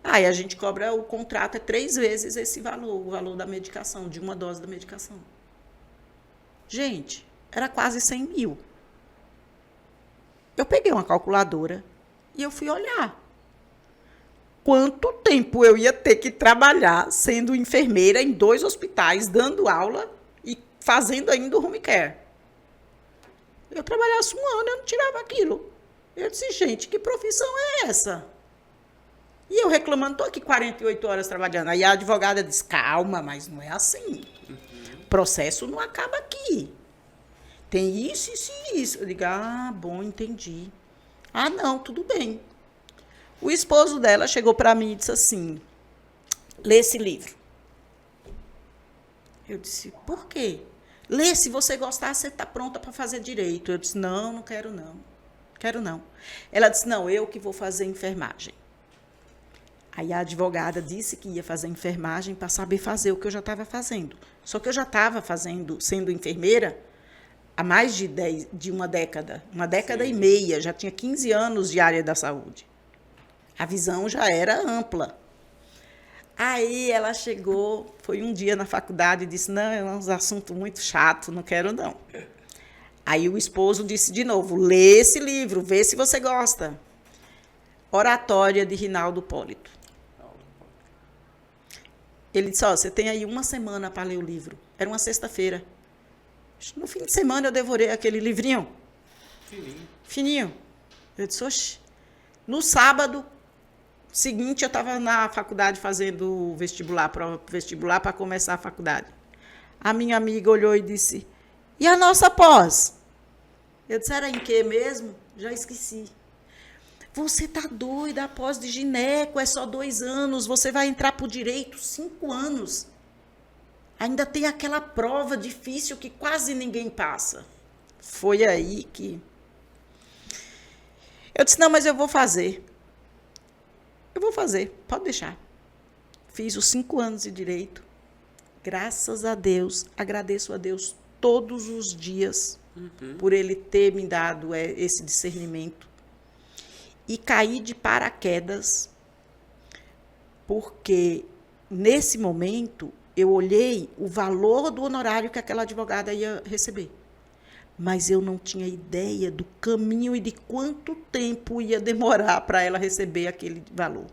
Aí a gente cobra, o contrato é 3 vezes esse valor, o valor da medicação, de uma dose da medicação. Gente, era quase 100 mil. Eu peguei uma calculadora e eu fui olhar. Quanto tempo eu ia ter que trabalhar sendo enfermeira em 2 hospitais, dando aula e fazendo ainda o home care. Eu trabalhasse 1 ano, eu não tirava aquilo. Eu disse, gente, que profissão é essa? E eu reclamando, estou aqui 48 horas trabalhando. Aí a advogada disse, calma, mas não é assim. O processo não acaba aqui. Tem isso, isso e isso. Eu digo, bom, entendi. Não, tudo bem. O esposo dela chegou para mim e disse assim, lê esse livro. Eu disse, por quê? Lê, se você gostar, você está pronta para fazer direito. Eu disse, não quero não. Quero não. Ela disse, não, eu que vou fazer enfermagem. Aí a advogada disse que ia fazer enfermagem para saber fazer o que eu já estava fazendo. Só que eu já estava fazendo, sendo enfermeira, há mais de uma década. Uma década Sim. e meia. Já tinha 15 anos de área da saúde. A visão já era ampla. Aí ela chegou, foi um dia na faculdade e disse, não, é um assunto muito chato, não quero não. Aí o esposo disse de novo, lê esse livro, vê se você gosta. Oratória de Rinaldo Hipólito. Ele disse, você tem aí 1 semana para ler o livro. Era uma sexta-feira. No fim de semana eu devorei aquele livrinho. Fininho. Eu disse, oxe. No sábado seguinte, eu estava na faculdade fazendo vestibular para começar a faculdade. A minha amiga olhou e disse, e a nossa pós? Eu disse, era em quê mesmo? Já esqueci. Você tá doida, a pós de gineco é só 2 anos, você vai entrar para o direito 5 anos. Ainda tem aquela prova difícil que quase ninguém passa. Foi aí que... Eu disse, não, mas eu vou fazer. Eu vou fazer, pode deixar. Fiz os 5 anos de direito. Graças a Deus, agradeço a Deus todos os dias por Ele ter me dado esse discernimento. E caí de paraquedas, porque nesse momento eu olhei o valor do honorário que aquela advogada ia receber. Mas eu não tinha ideia do caminho e de quanto tempo ia demorar para ela receber aquele valor.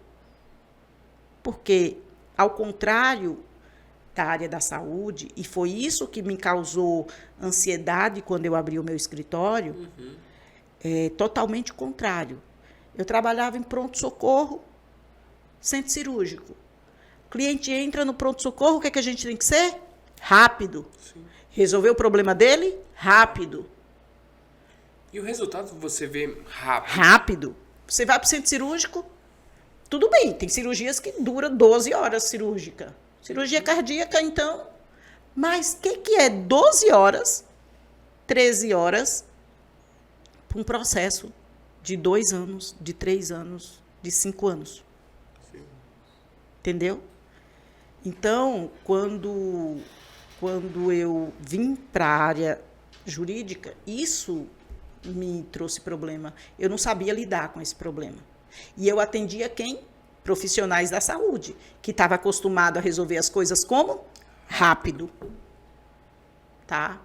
Porque, ao contrário da área da saúde, e foi isso que me causou ansiedade quando eu abri o meu escritório, totalmente contrário. Eu trabalhava em pronto-socorro, centro cirúrgico. O cliente entra no pronto-socorro, o que é que a gente tem que ser? Rápido. Sim. Resolveu o problema dele? Rápido. E o resultado você vê rápido. Rápido. Você vai para o centro cirúrgico, tudo bem, tem cirurgias que duram 12 horas cirúrgica. Cirurgia cardíaca, então. Mas o que é 12 horas, 13 horas, para um processo de 2 anos, de 3 anos, de 5 anos? Sim. Entendeu? Então, quando eu vim para a área jurídica, isso me trouxe problema. Eu não sabia lidar com esse problema. E eu atendia quem? Profissionais da saúde, que estava acostumado a resolver as coisas como? Rápido. Tá?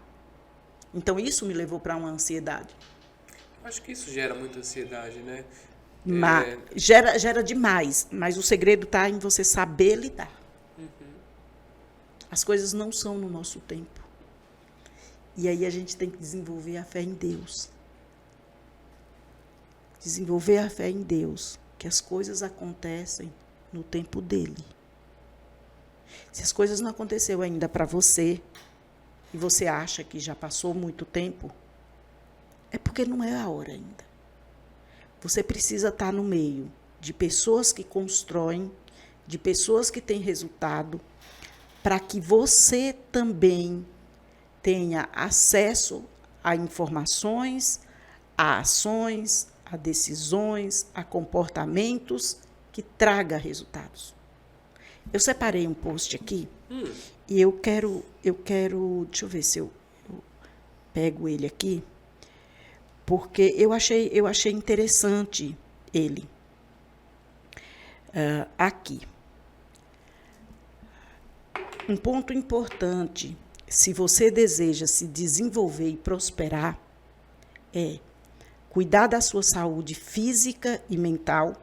Então, isso me levou para uma ansiedade. Acho que isso gera muita ansiedade, né? Gera demais, mas o segredo está em você saber lidar. As coisas não são no nosso tempo. E aí a gente tem que desenvolver a fé em Deus. Desenvolver a fé em Deus, que as coisas acontecem no tempo dele. Se as coisas não aconteceu ainda para você, e você acha que já passou muito tempo, é porque não é a hora ainda. Você precisa estar no meio de pessoas que constroem, de pessoas que têm resultado, para que você também tenha acesso a informações, a ações, a decisões, a comportamentos que traga resultados. Eu separei um post aqui e eu quero, deixa eu ver se eu pego ele aqui, porque eu achei interessante ele. Aqui. Um ponto importante, se você deseja se desenvolver e prosperar, é cuidar da sua saúde física e mental,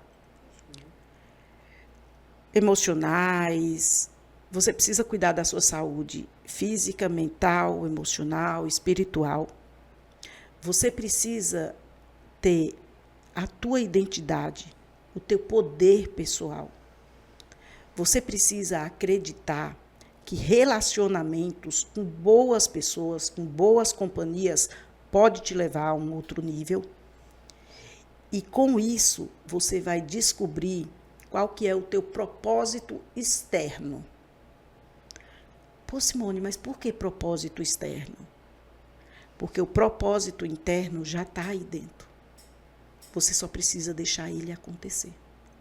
emocionais. Você precisa cuidar da sua saúde física, mental, emocional, espiritual. Você precisa ter a tua identidade, o teu poder pessoal. Você precisa acreditar que relacionamentos com boas pessoas, com boas companhias, pode te levar a um outro nível. E com isso, você vai descobrir qual que é o teu propósito externo. Pô, Simone, mas por que propósito externo? Porque o propósito interno já está aí dentro. Você só precisa deixar ele acontecer.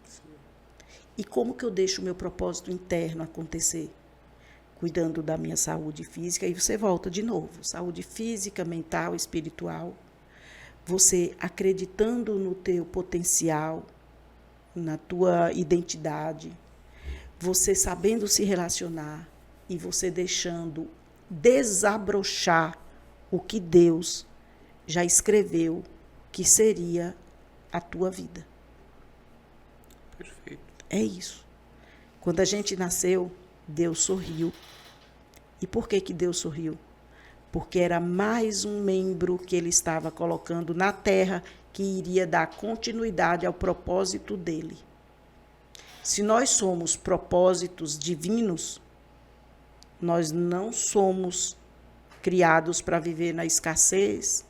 Sim. E como que eu deixo o meu propósito interno acontecer? Cuidando da minha saúde física, e você volta de novo. Saúde física, mental, espiritual. Você acreditando no teu potencial, na tua identidade. Você sabendo se relacionar e você deixando desabrochar o que Deus já escreveu que seria a tua vida. Perfeito. É isso. Quando a gente nasceu, Deus sorriu. E por que Deus sorriu? Porque era mais um membro que ele estava colocando na terra que iria dar continuidade ao propósito dele. Se nós somos propósitos divinos, nós não somos criados para viver na escassez,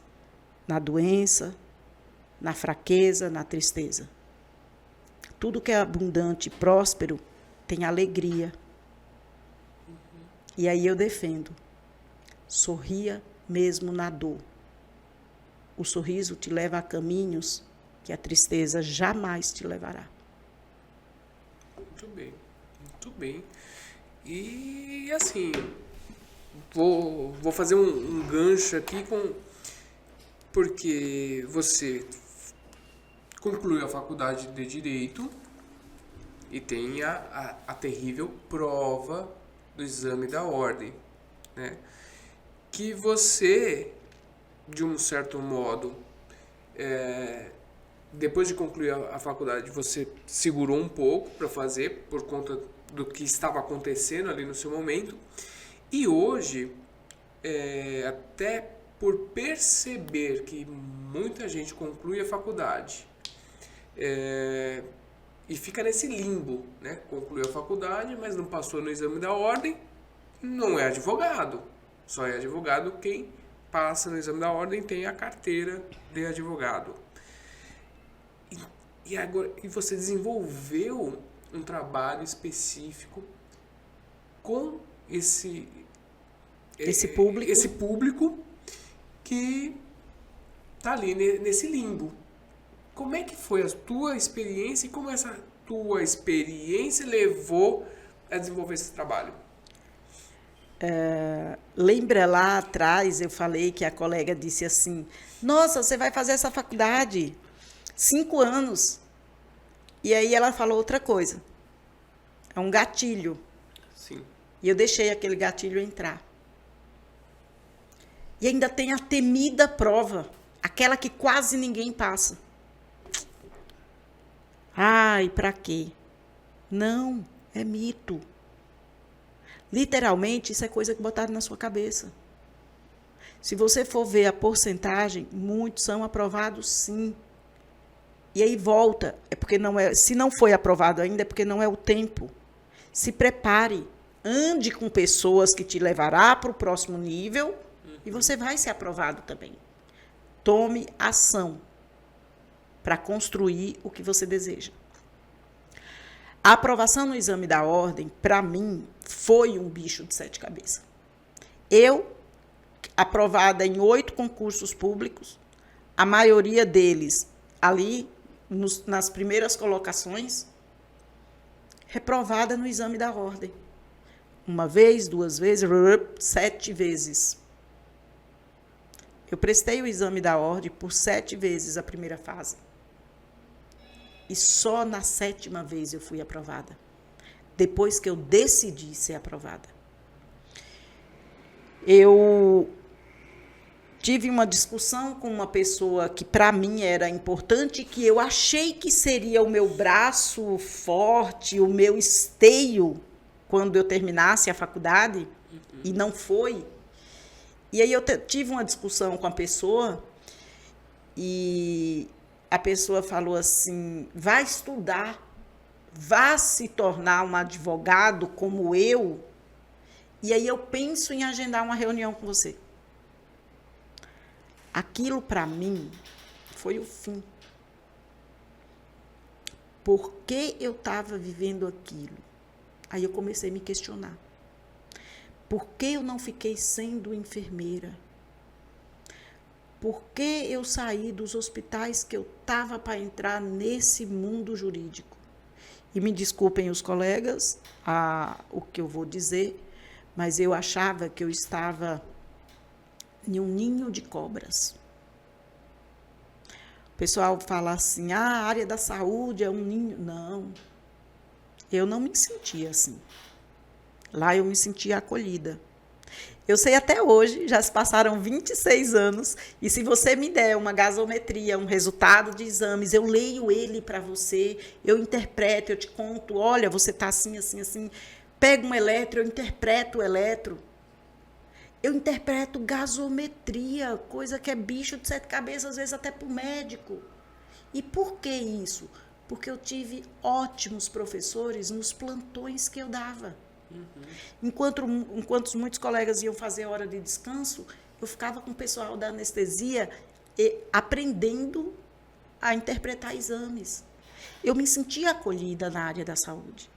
na doença, na fraqueza, na tristeza. Tudo que é abundante e próspero tem alegria. E aí eu defendo. Sorria mesmo na dor. O sorriso te leva a caminhos que a tristeza jamais te levará. Muito bem, muito bem. E assim, vou fazer um gancho aqui porque você concluiu a faculdade de Direito e tem a terrível prova do exame da ordem, né? Que você, de um certo modo, depois de concluir a faculdade, você segurou um pouco para fazer, por conta do que estava acontecendo ali no seu momento. E hoje, até por perceber que muita gente conclui a faculdade e fica nesse limbo, né? Concluiu a faculdade, mas não passou no exame da ordem não é advogado. Só é advogado quem passa no exame da ordem e tem a carteira de advogado. E você desenvolveu um trabalho específico com esse público que está ali nesse limbo. Como é que foi a tua experiência e como essa tua experiência levou a desenvolver esse trabalho? Lembra lá atrás, eu falei que a colega disse assim, nossa, você vai fazer essa faculdade 5 anos. E aí ela falou outra coisa. É um gatilho. Sim. E eu deixei aquele gatilho entrar. E ainda tem a temida prova, aquela que quase ninguém passa. Ai, pra quê? Não, é mito. Literalmente, isso é coisa que botaram na sua cabeça. Se você for ver a porcentagem, muitos são aprovados, sim. E aí volta, é porque não é, se não foi aprovado ainda, é porque não é o tempo. Se prepare, ande com pessoas que te levará para o próximo nível e você vai ser aprovado também. Tome ação para construir o que você deseja. A aprovação no exame da ordem, para mim, foi um bicho de 7 cabeças. Eu, aprovada em 8 concursos públicos, a maioria deles ali nas primeiras colocações, reprovada no exame da ordem. 1 vez, 2 vezes, 7 vezes. Eu prestei o exame da ordem por 7 vezes a primeira fase. E só na 7ª vez eu fui aprovada. Depois que eu decidi ser aprovada. Eu tive uma discussão com uma pessoa que para mim era importante, que eu achei que seria o meu braço forte, o meu esteio, quando eu terminasse a faculdade, e não foi. E aí eu tive uma discussão com a pessoa, e a pessoa falou assim, vai estudar, vá se tornar um advogado como eu, e aí eu penso em agendar uma reunião com você. Aquilo, para mim, foi o fim. Por que eu estava vivendo aquilo? Aí eu comecei a me questionar. Por que eu não fiquei sendo enfermeira? Por que eu saí dos hospitais que eu estava para entrar nesse mundo jurídico? E me desculpem os colegas, o que eu vou dizer, mas eu achava que eu estava em um ninho de cobras. O pessoal fala assim, a área da saúde é um ninho. Não, eu não me sentia assim. Lá eu me sentia acolhida. Eu sei até hoje, já se passaram 26 anos, e se você me der uma gasometria, um resultado de exames, eu leio ele para você, eu interpreto, eu te conto, olha, você está assim, assim, assim. Pego um eletro, eu interpreto o eletro. Eu interpreto gasometria, coisa que é bicho de 7 cabeças, às vezes até para o médico. E por que isso? Porque eu tive ótimos professores nos plantões que eu dava. Enquanto muitos colegas iam fazer hora de descanso, eu ficava com o pessoal da anestesia aprendendo a interpretar exames. Eu me sentia acolhida na área da saúde.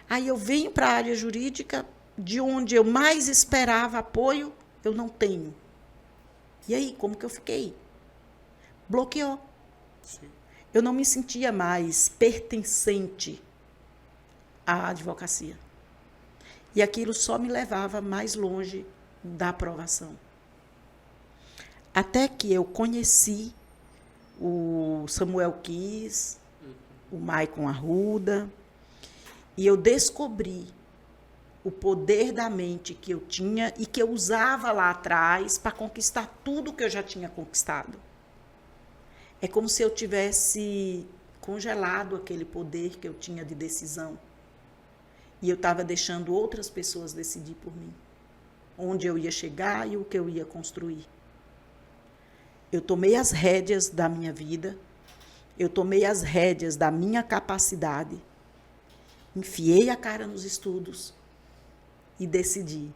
Aí eu venho para a área jurídica, de onde eu mais esperava apoio, eu não tenho. E aí, como que eu fiquei? Bloqueou. Sim. Eu não me sentia mais pertencente à advocacia. E aquilo só me levava mais longe da aprovação. Até que eu conheci o Samuel Kiss, o Maicon Arruda, e eu descobri o poder da mente que eu tinha e que eu usava lá atrás para conquistar tudo que eu já tinha conquistado. É como se eu tivesse congelado aquele poder que eu tinha de decisão. E eu estava deixando outras pessoas decidir por mim. Onde eu ia chegar e o que eu ia construir. Eu tomei as rédeas da minha vida. Eu tomei as rédeas da minha capacidade. Enfiei a cara nos estudos. e decidi,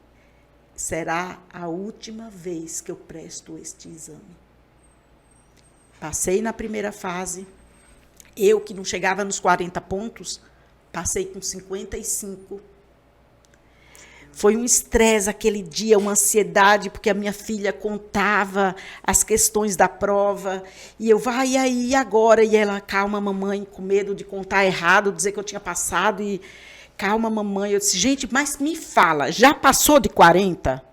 será a última vez que eu presto este exame. Passei na primeira fase, eu que não chegava nos 40 pontos, passei com 55. Foi um estresse aquele dia, uma ansiedade, porque a minha filha contava as questões da prova, e eu, vai, e aí, e agora? E ela, calma, mamãe, com medo de contar errado, dizer que eu tinha passado, e calma, mamãe. Eu disse, gente, mas me fala, já passou de 40?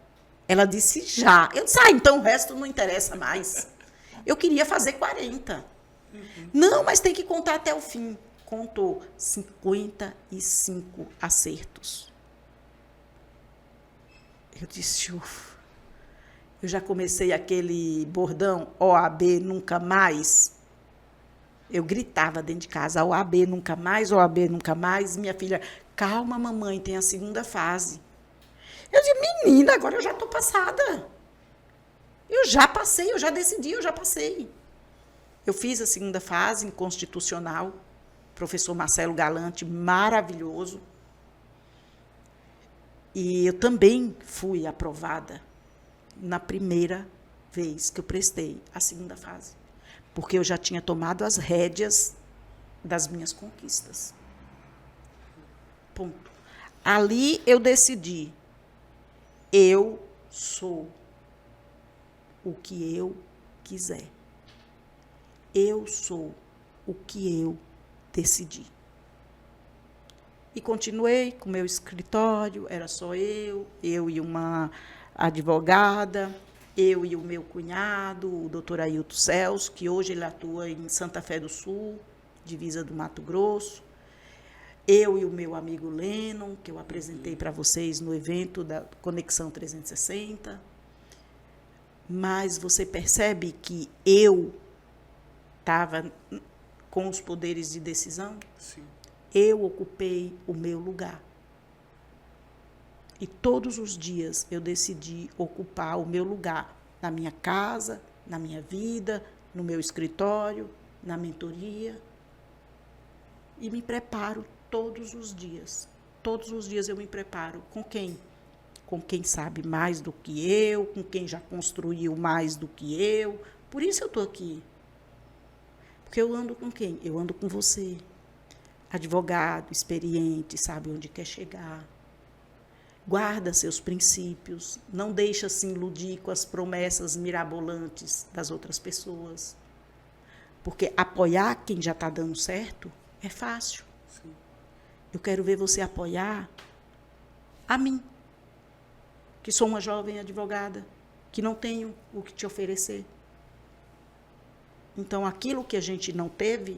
Ela disse, já. Eu disse, então o resto não interessa mais. Eu queria fazer 40. Não, mas tem que contar até o fim. Contou 55 acertos. Eu disse, ufa. Eu já comecei aquele bordão, OAB nunca mais. Eu gritava dentro de casa, OAB nunca mais, OAB nunca mais. Minha filha, calma, mamãe, tem a segunda fase. Eu disse, menina, agora eu já estou passada. Eu já passei, eu já decidi, eu já passei. Eu fiz a segunda fase em constitucional, professor Marcelo Galante, maravilhoso. E eu também fui aprovada na primeira vez que eu prestei a segunda fase, porque eu já tinha tomado as rédeas das minhas conquistas. Ponto. Ali eu decidi, eu sou o que eu quiser. Eu sou o que eu decidi. E continuei com o meu escritório, era só eu e uma advogada, eu e o meu cunhado, o doutor Ailton Celso, que hoje ele atua em Santa Fé do Sul, divisa do Mato Grosso. Eu e o meu amigo Lennon, que eu apresentei para vocês no evento da Conexão 360. Mas você percebe que eu estava com os poderes de decisão? Sim. Eu ocupei o meu lugar. E todos os dias eu decidi ocupar o meu lugar na minha casa, na minha vida, no meu escritório, na mentoria. E me preparo todos os dias. Todos os dias eu me preparo. Com quem? Com quem sabe mais do que eu, com quem já construiu mais do que eu. Por isso eu estou aqui. Porque eu ando com quem? Eu ando com você. Advogado, experiente, sabe onde quer chegar. Guarda seus princípios. Não deixa se iludir com as promessas mirabolantes das outras pessoas. Porque apoiar quem já está dando certo é fácil. Sim. Eu quero ver você apoiar a mim, que sou uma jovem advogada, que não tenho o que te oferecer. Então, aquilo que a gente não teve,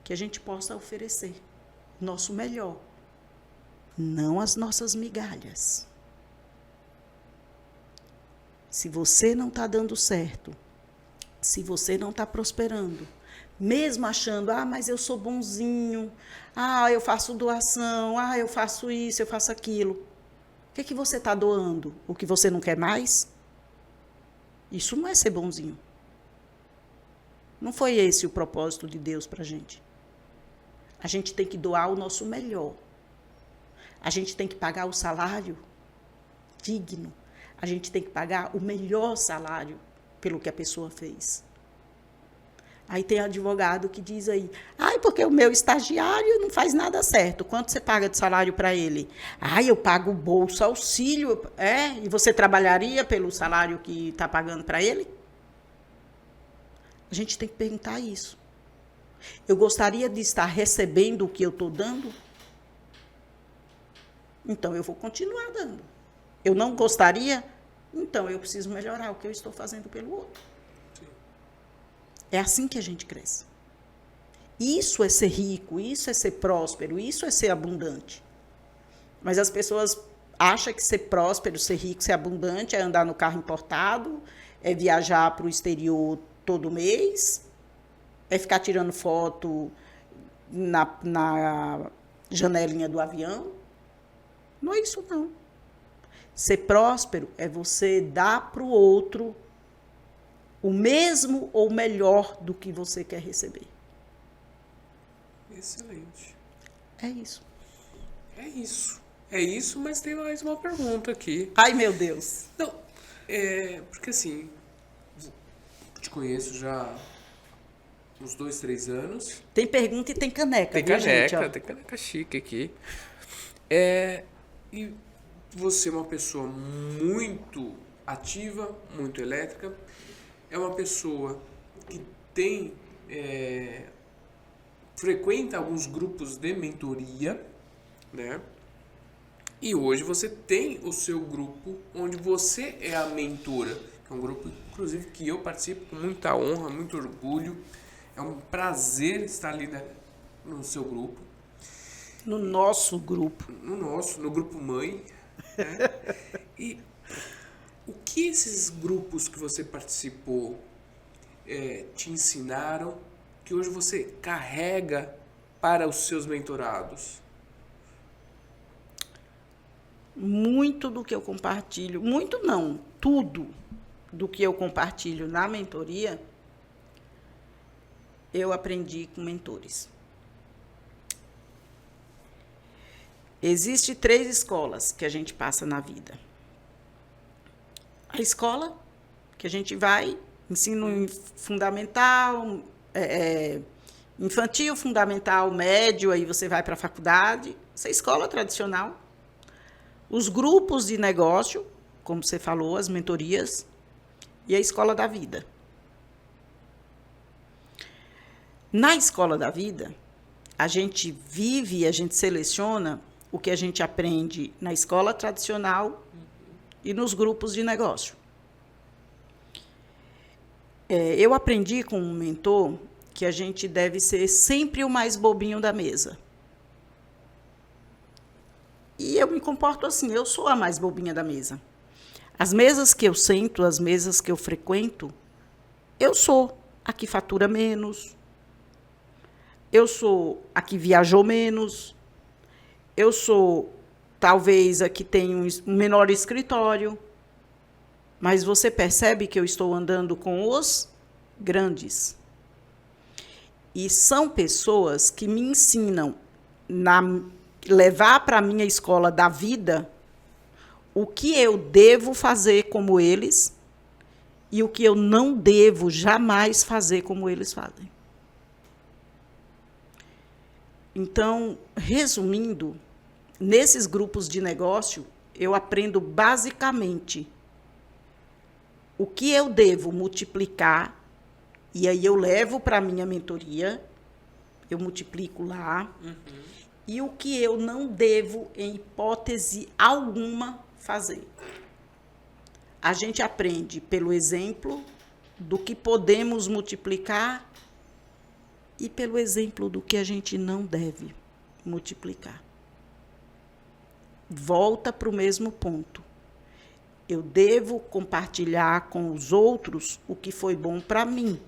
que a gente possa oferecer nosso melhor, não as nossas migalhas. Se você não está dando certo, se você não está prosperando, mesmo achando, mas eu sou bonzinho, eu faço doação, eu faço isso, eu faço aquilo. O que você está doando? O que você não quer mais? Isso não é ser bonzinho. Não foi esse o propósito de Deus para a gente. A gente tem que doar o nosso melhor. A gente tem que pagar o salário digno. A gente tem que pagar o melhor salário pelo que a pessoa fez. Aí tem advogado que diz aí, porque o meu estagiário não faz nada certo. Quanto você paga de salário para ele? Eu pago o bolsa auxílio. E você trabalharia pelo salário que está pagando para ele? A gente tem que perguntar isso. Eu gostaria de estar recebendo o que eu estou dando? Então, eu vou continuar dando. Eu não gostaria? Então, eu preciso melhorar o que eu estou fazendo pelo outro. Sim. É assim que a gente cresce. Isso é ser rico, isso é ser próspero, isso é ser abundante. Mas as pessoas acham que ser próspero, ser rico, ser abundante é andar no carro importado, é viajar para o exterior todo mês, é ficar tirando foto na janelinha do avião. Não é isso, não. Ser próspero é você dar para o outro o mesmo ou melhor do que você quer receber. Excelente. É isso. É isso. É isso, mas tem mais uma pergunta aqui. Ai, meu Deus. Não, porque assim, te conheço já há uns 2, 3 anos. Tem pergunta e tem caneca, Tem viu, gente? caneca, Ó. tem caneca chique aqui. E você é uma pessoa muito ativa, muito elétrica. É uma pessoa que tem, frequenta alguns grupos de mentoria, né? E hoje você tem o seu grupo onde você é a mentora, que é um grupo, inclusive, que eu participo com muita honra, muito orgulho. É um prazer estar ali no seu grupo. No nosso grupo. No grupo mãe. Né? E o que esses grupos que você participou te ensinaram que hoje você carrega para os seus mentorados? Muito do que eu compartilho, muito não, tudo do que eu compartilho na mentoria, eu aprendi com mentores. Existem 3 escolas que a gente passa na vida. A escola que a gente vai, ensino fundamental, infantil, fundamental, médio, aí você vai para a faculdade. Essa é a escola tradicional. Os grupos de negócio, como você falou, as mentorias, e a escola da vida. Na escola da vida, a gente vive, a gente seleciona o que a gente aprende na escola tradicional e nos grupos de negócio. Eu aprendi com um mentor que a gente deve ser sempre o mais bobinho da mesa. E eu me comporto assim, eu sou a mais bobinha da mesa. As mesas que eu sento, as mesas que eu frequento, eu sou a que fatura menos, eu sou a que viajou menos, eu sou talvez a que tem um menor escritório, mas você percebe que eu estou andando com os grandes. E são pessoas que me ensinam levar para a minha escola da vida o que eu devo fazer como eles e o que eu não devo jamais fazer como eles fazem. Então, resumindo, nesses grupos de negócio, eu aprendo basicamente o que eu devo multiplicar, e aí eu levo para a minha mentoria, eu multiplico lá, e o que eu não devo, em hipótese alguma, fazer. A gente aprende pelo exemplo do que podemos multiplicar e pelo exemplo do que a gente não deve multiplicar. Volta para o mesmo ponto. Eu devo compartilhar com os outros o que foi bom para mim.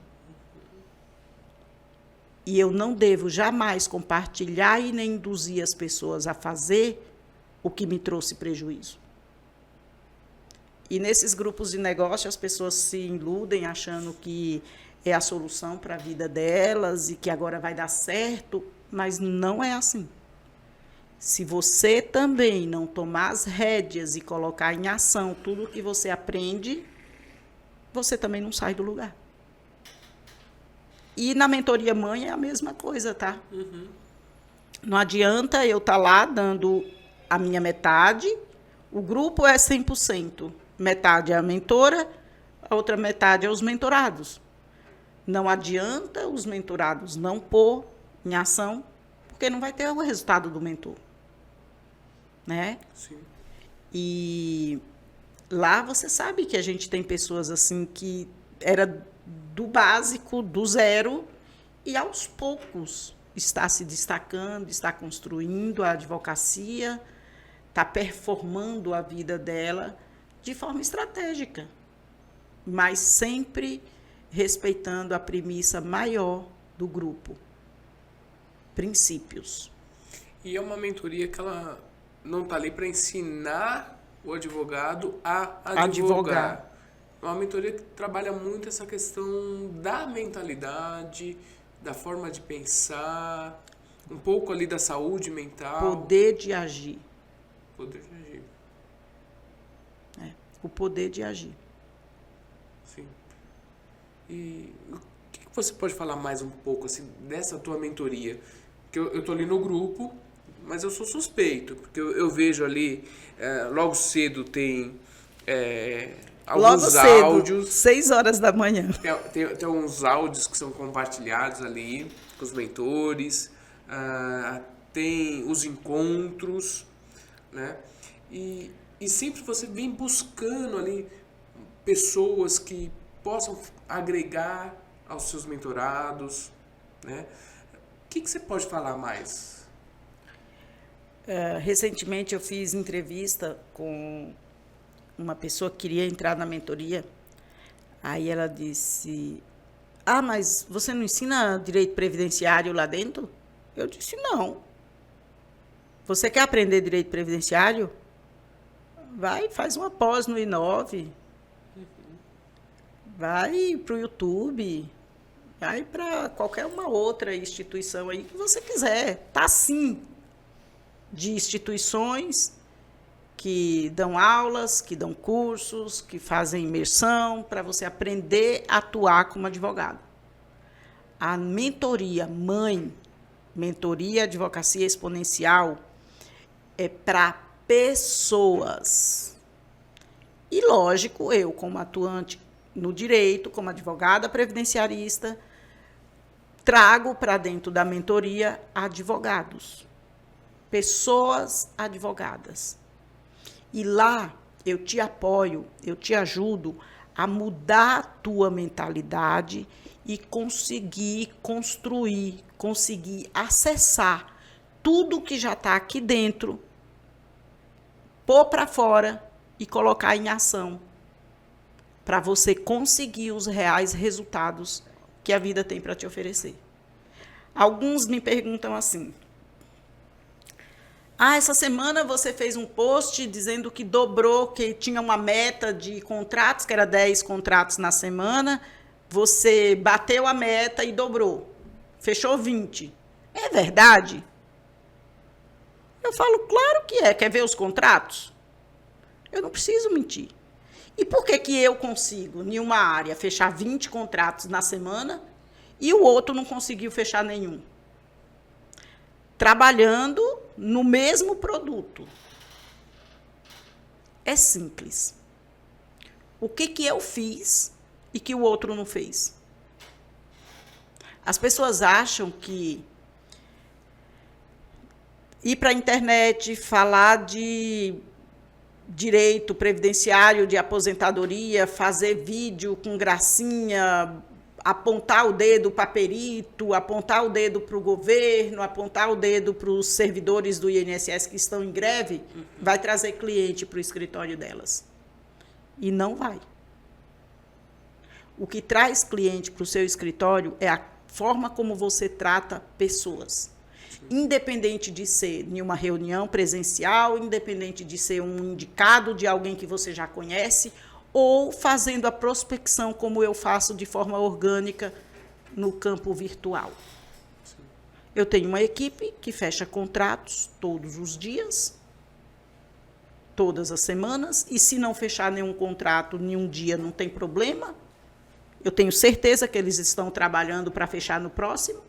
E eu não devo jamais compartilhar e nem induzir as pessoas a fazer o que me trouxe prejuízo. E nesses grupos de negócio, as pessoas se iludem achando que é a solução para a vida delas e que agora vai dar certo, mas não é assim. Se você também não tomar as rédeas e colocar em ação tudo o que você aprende, você também não sai do lugar. E na mentoria mãe é a mesma coisa, tá? Não adianta eu estar lá dando a minha metade, o grupo é 100%. Metade é a mentora, a outra metade é os mentorados. Não adianta os mentorados não pôr em ação, porque não vai ter o resultado do mentor. Né? Sim. E lá você sabe que a gente tem pessoas assim que era do básico, do zero, e aos poucos está se destacando, está construindo a advocacia, está performando a vida dela de forma estratégica, mas sempre respeitando a premissa maior do grupo, princípios. E é uma mentoria que ela não está ali para ensinar o advogado a advogar. É uma mentoria que trabalha muito essa questão da mentalidade, da forma de pensar, um pouco ali da saúde mental. Poder de agir. Poder de agir. O poder de agir. Sim. E o que você pode falar mais um pouco assim, dessa tua mentoria? Que eu tô ali no grupo, mas eu sou suspeito, porque eu vejo ali, logo cedo tem Logo alguns cedo, áudios. 6 horas da manhã. Tem alguns áudios que são compartilhados ali com os mentores, tem os encontros, né? E sempre você vem buscando ali pessoas que possam agregar aos seus mentorados, né? O que você pode falar mais? Recentemente eu fiz entrevista com uma pessoa que queria entrar na mentoria. Aí ela disse: ah, mas você não ensina direito previdenciário lá dentro? Eu disse: não. Você quer aprender direito previdenciário? Vai, faz uma pós no I9. Vai para o YouTube. Vai para qualquer uma outra instituição aí que você quiser. Tá sim de instituições que dão aulas, que dão cursos, que fazem imersão para você aprender a atuar como advogado. A mentoria mentoria advocacia exponencial, é para pessoas. E, lógico, eu, como atuante no direito, como advogada previdenciarista, trago para dentro da mentoria advogados, pessoas advogadas. E lá eu te apoio, eu te ajudo a mudar a tua mentalidade e conseguir construir, conseguir acessar tudo que já está aqui dentro, pôr para fora e colocar em ação, para você conseguir os reais resultados que a vida tem para te oferecer. Alguns me perguntam assim: ah, essa semana você fez um post dizendo que dobrou, que tinha uma meta de contratos, que era 10 contratos na semana, você bateu a meta e dobrou, fechou 20. É verdade? Eu falo: claro que é. Quer ver os contratos? Eu não preciso mentir. E por que eu consigo, em uma área, fechar 20 contratos na semana e o outro não conseguiu fechar nenhum? Trabalhando no mesmo produto. É simples. O que eu fiz e que o outro não fez? As pessoas acham que ir para a internet, falar de direito previdenciário, de aposentadoria, fazer vídeo com gracinha, apontar o dedo para perito, apontar o dedo para o governo, apontar o dedo para os servidores do INSS que estão em greve, vai trazer cliente para o escritório delas. E não vai. O que traz cliente para o seu escritório é a forma como você trata pessoas. Independente de ser em uma reunião presencial, independente de ser um indicado de alguém que você já conhece, ou fazendo a prospecção, como eu faço de forma orgânica no campo virtual. Eu tenho uma equipe que fecha contratos todos os dias, todas as semanas, e se não fechar nenhum contrato, nenhum dia, não tem problema. Eu tenho certeza que eles estão trabalhando para fechar no próximo.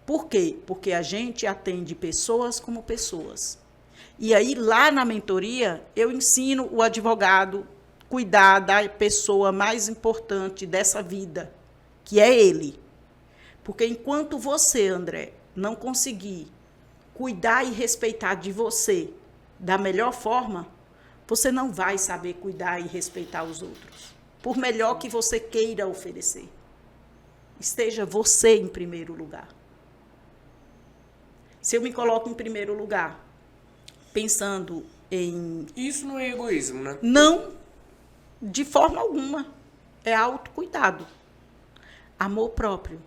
Por quê? Porque a gente atende pessoas como pessoas. E aí, lá na mentoria, eu ensino o advogado a cuidar da pessoa mais importante dessa vida, que é ele. Porque enquanto você, André, não conseguir cuidar e respeitar de você da melhor forma, você não vai saber cuidar e respeitar os outros. Por melhor que você queira oferecer. Esteja você em primeiro lugar. Se eu me coloco em primeiro lugar, pensando em... Isso não é egoísmo, né? Não, de forma alguma. É autocuidado. Amor próprio.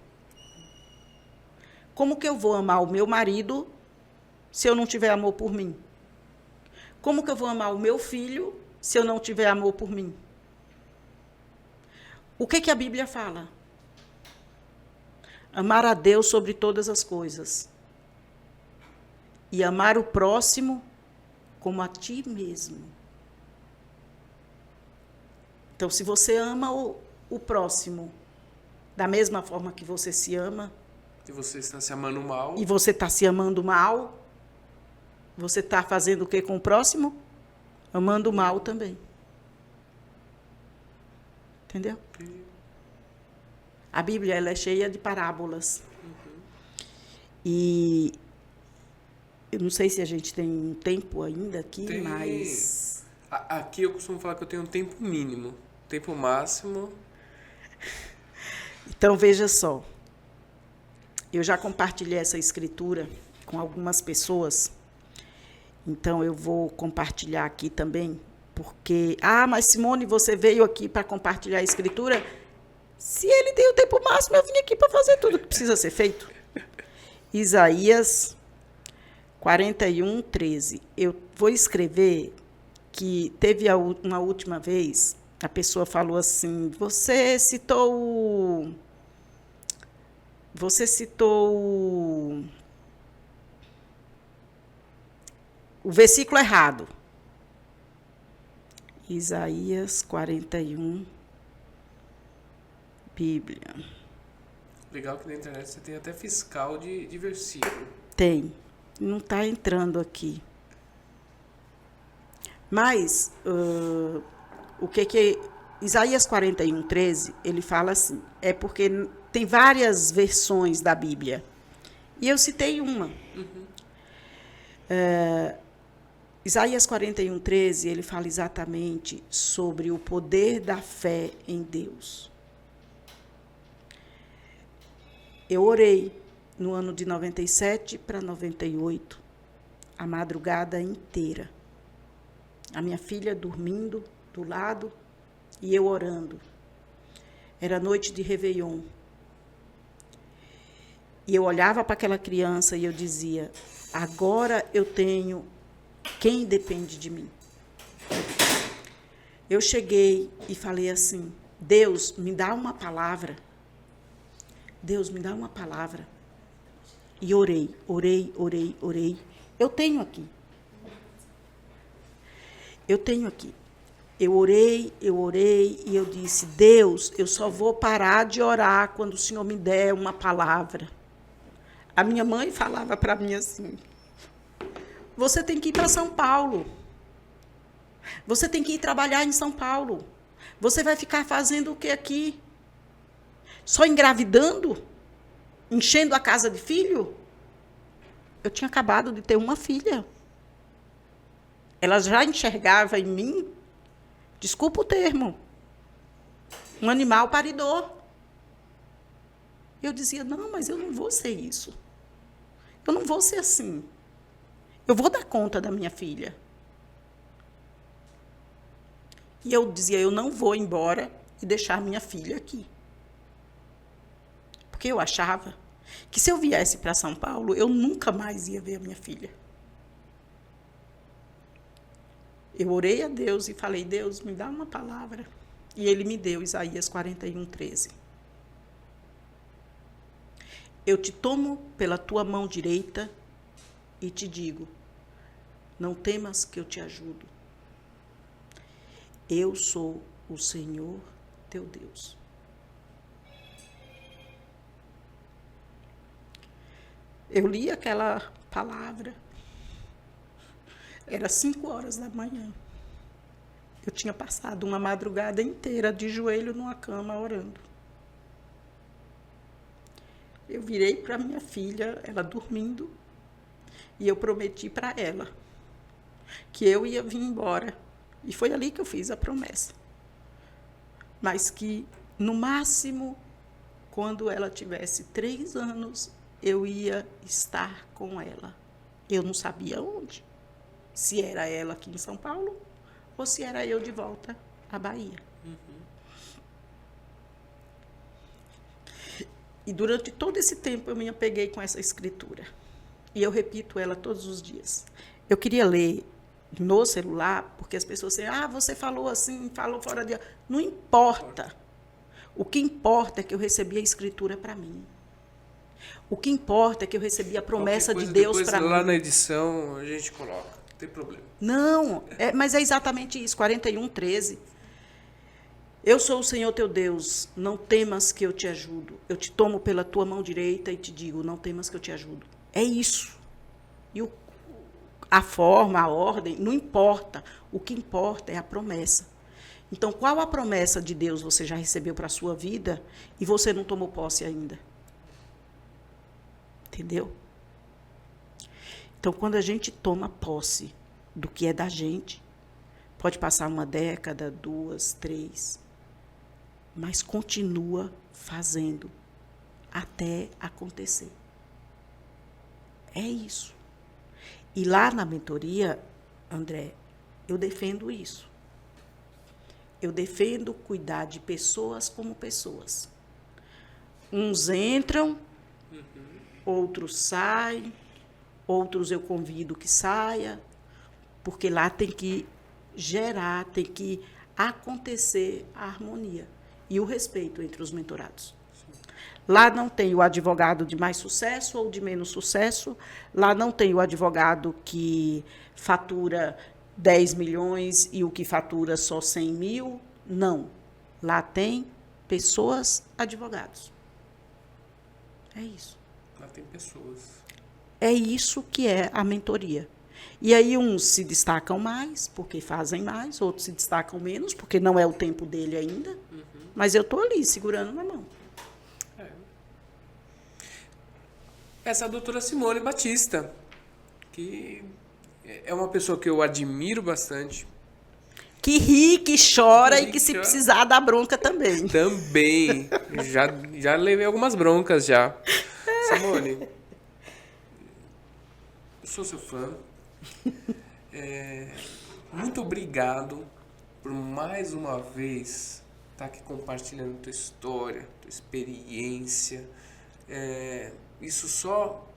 Como que eu vou amar o meu marido se eu não tiver amor por mim? Como que eu vou amar o meu filho se eu não tiver amor por mim? O que a Bíblia fala? Amar a Deus sobre todas as coisas. E amar o próximo como a ti mesmo. Então, se você ama o próximo da mesma forma que você se ama, E você está se amando mal. e você está se amando mal, você está fazendo o que com o próximo? Amando mal também. Entendeu? A Bíblia ela é cheia de parábolas. E eu não sei se a gente tem um tempo ainda aqui, Tem. mas... Aqui eu costumo falar que eu tenho um tempo mínimo. Tempo máximo. Então, veja só. Eu já compartilhei essa escritura com algumas pessoas. Então, eu vou compartilhar aqui também, porque... Ah, mas Simone, você veio aqui para compartilhar a escritura? Se ele tem o tempo máximo, eu vim aqui para fazer tudo que precisa ser feito. Isaías 41, 13. Eu vou escrever que teve uma última vez, a pessoa falou assim, você citou o versículo errado. Isaías 41, Bíblia. Legal que na internet você tem até fiscal de versículo. Tem. Não está entrando aqui. Mas, o que Isaías 41, 13, ele fala assim, é porque tem várias versões da Bíblia. E eu citei uma. Isaías 41, 13, ele fala exatamente sobre o poder da fé em Deus. Eu orei no ano de 97 para 98, a madrugada inteira. A minha filha dormindo do lado e eu orando. Era noite de Réveillon. E eu olhava para aquela criança e eu dizia, agora eu tenho quem depende de mim. Eu cheguei e falei assim, Deus, me dá uma palavra. Deus, me dá uma palavra. E orei. Eu tenho aqui. Eu orei e eu disse, Deus, eu só vou parar de orar quando o Senhor me der uma palavra. A minha mãe falava para mim assim, você tem que ir para São Paulo. Você tem que ir trabalhar em São Paulo. Você vai ficar fazendo o que aqui? Só engravidando? Enchendo a casa de filho? Eu tinha acabado de ter uma filha. Ela já enxergava em mim, desculpa o termo, um animal paridor. Eu dizia, não, mas eu não vou ser isso. Eu não vou ser assim. Eu vou dar conta da minha filha. E eu dizia, eu não vou embora e deixar minha filha aqui. Porque eu achava que se eu viesse para São Paulo, eu nunca mais ia ver a minha filha. Eu orei a Deus e falei, Deus, me dá uma palavra. E ele me deu Isaías 41, 13. Eu te tomo pela tua mão direita e te digo, não temas que eu te ajudo. Eu sou o Senhor teu Deus. Eu li aquela palavra. Era 5 horas da manhã. Eu tinha passado uma madrugada inteira de joelho numa cama orando. Eu virei para minha filha, ela dormindo, e eu prometi para ela que eu ia vir embora. E foi ali que eu fiz a promessa. Mas que, no máximo, quando ela tivesse 3 anos, eu ia estar com ela. Eu não sabia onde. Se era ela aqui em São Paulo, ou se era eu de volta à Bahia. E durante todo esse tempo eu me apeguei com essa escritura. E eu repito ela todos os dias. Eu queria ler no celular, porque as pessoas dizem, você falou assim, falou fora de... Não importa. O que importa é que eu recebi a escritura para mim. O que importa é que eu recebi a promessa de Deus para mim. Lá na edição a gente coloca. tem problema. Não, mas é exatamente isso, 41:13. Eu sou o Senhor teu Deus, não temas que eu te ajudo. Eu te tomo pela tua mão direita e te digo, não temas que eu te ajudo. É isso. E a forma, a ordem, não importa. O que importa é a promessa. Então, qual a promessa de Deus você já recebeu para a sua vida e você não tomou posse ainda? Entendeu? Então, quando a gente toma posse do que é da gente, pode passar 1 década, 2, 3, mas continua fazendo até acontecer. É isso. E lá na mentoria, André, eu defendo isso. Eu defendo cuidar de pessoas como pessoas. Uns entram, outros saem, outros eu convido que saia, porque lá tem que gerar, tem que acontecer a harmonia e o respeito entre os mentorados. Lá não tem o advogado de mais sucesso ou de menos sucesso, lá não tem o advogado que fatura 10 milhões e o que fatura só 100 mil, não. Lá tem pessoas, advogados. É isso. Lá tem pessoas. É isso que é a mentoria. E aí uns se destacam mais, porque fazem mais, outros se destacam menos, porque não é o tempo dele ainda. Mas eu estou ali, segurando na mão. Essa é a doutora Simone Batista, que é uma pessoa que eu admiro bastante. Que ri, que chora Que ri, e que se chora. precisar dá bronca também. Também. Já levei algumas broncas já. Simone, eu sou seu fã. Muito obrigado por mais uma vez estar aqui compartilhando tua história, tua experiência. Isso só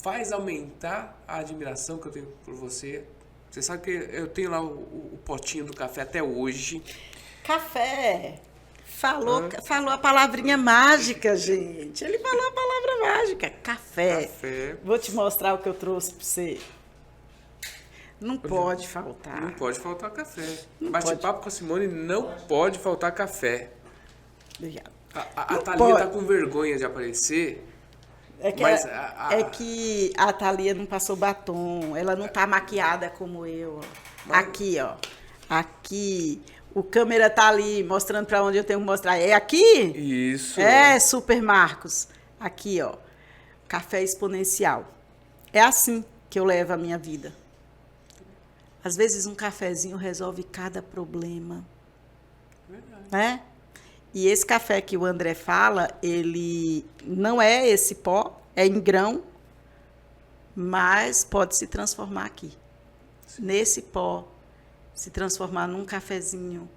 faz aumentar a admiração que eu tenho por você. Você sabe que eu tenho lá o potinho do café até hoje. Café. Falou a palavrinha mágica, gente. Ele falou a palavra mágica. Café. Café. Vou te mostrar o que eu trouxe para você. Não pode faltar. Não pode faltar café. Não Bate-papo com a Simone, não pode faltar café. Obrigada. A Não Thalia pode. tá com vergonha de aparecer. É que, Mas que a Thalia não passou batom. Ela não tá maquiada como eu. Mas- Aqui, ó. Aqui. O câmera tá ali mostrando para onde eu tenho que mostrar. É aqui? Isso. É, Super Marcos. Aqui, ó. Café exponencial. É assim que eu levo a minha vida. Às vezes um cafezinho resolve cada problema. Verdade. Né? E esse café que o André fala, ele não é esse pó, é em grão, mas pode se transformar aqui. Nesse pó, se transformar num cafezinho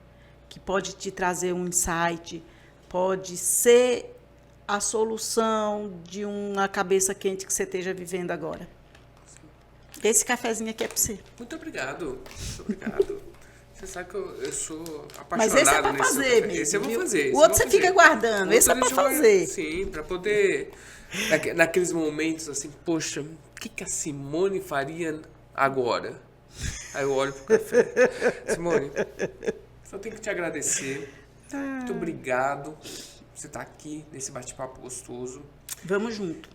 que pode te trazer um insight, pode ser a solução de uma cabeça quente que você esteja vivendo agora. Esse cafezinho aqui é para você. Muito obrigado. Muito obrigado. Você sabe que eu sou apaixonado Mas esse é para nesse fazer café. mesmo. Esse eu vou viu? fazer. esse O eu outro vou você fazer. fica guardando, O esse é outro para deixa eu fazer. Sim, para poder... Naqueles momentos assim, poxa, o que a Simone faria agora? Aí eu olho pro café. Simone, só tenho que te agradecer. Muito obrigado por você estar aqui nesse bate-papo gostoso. Vamos junto.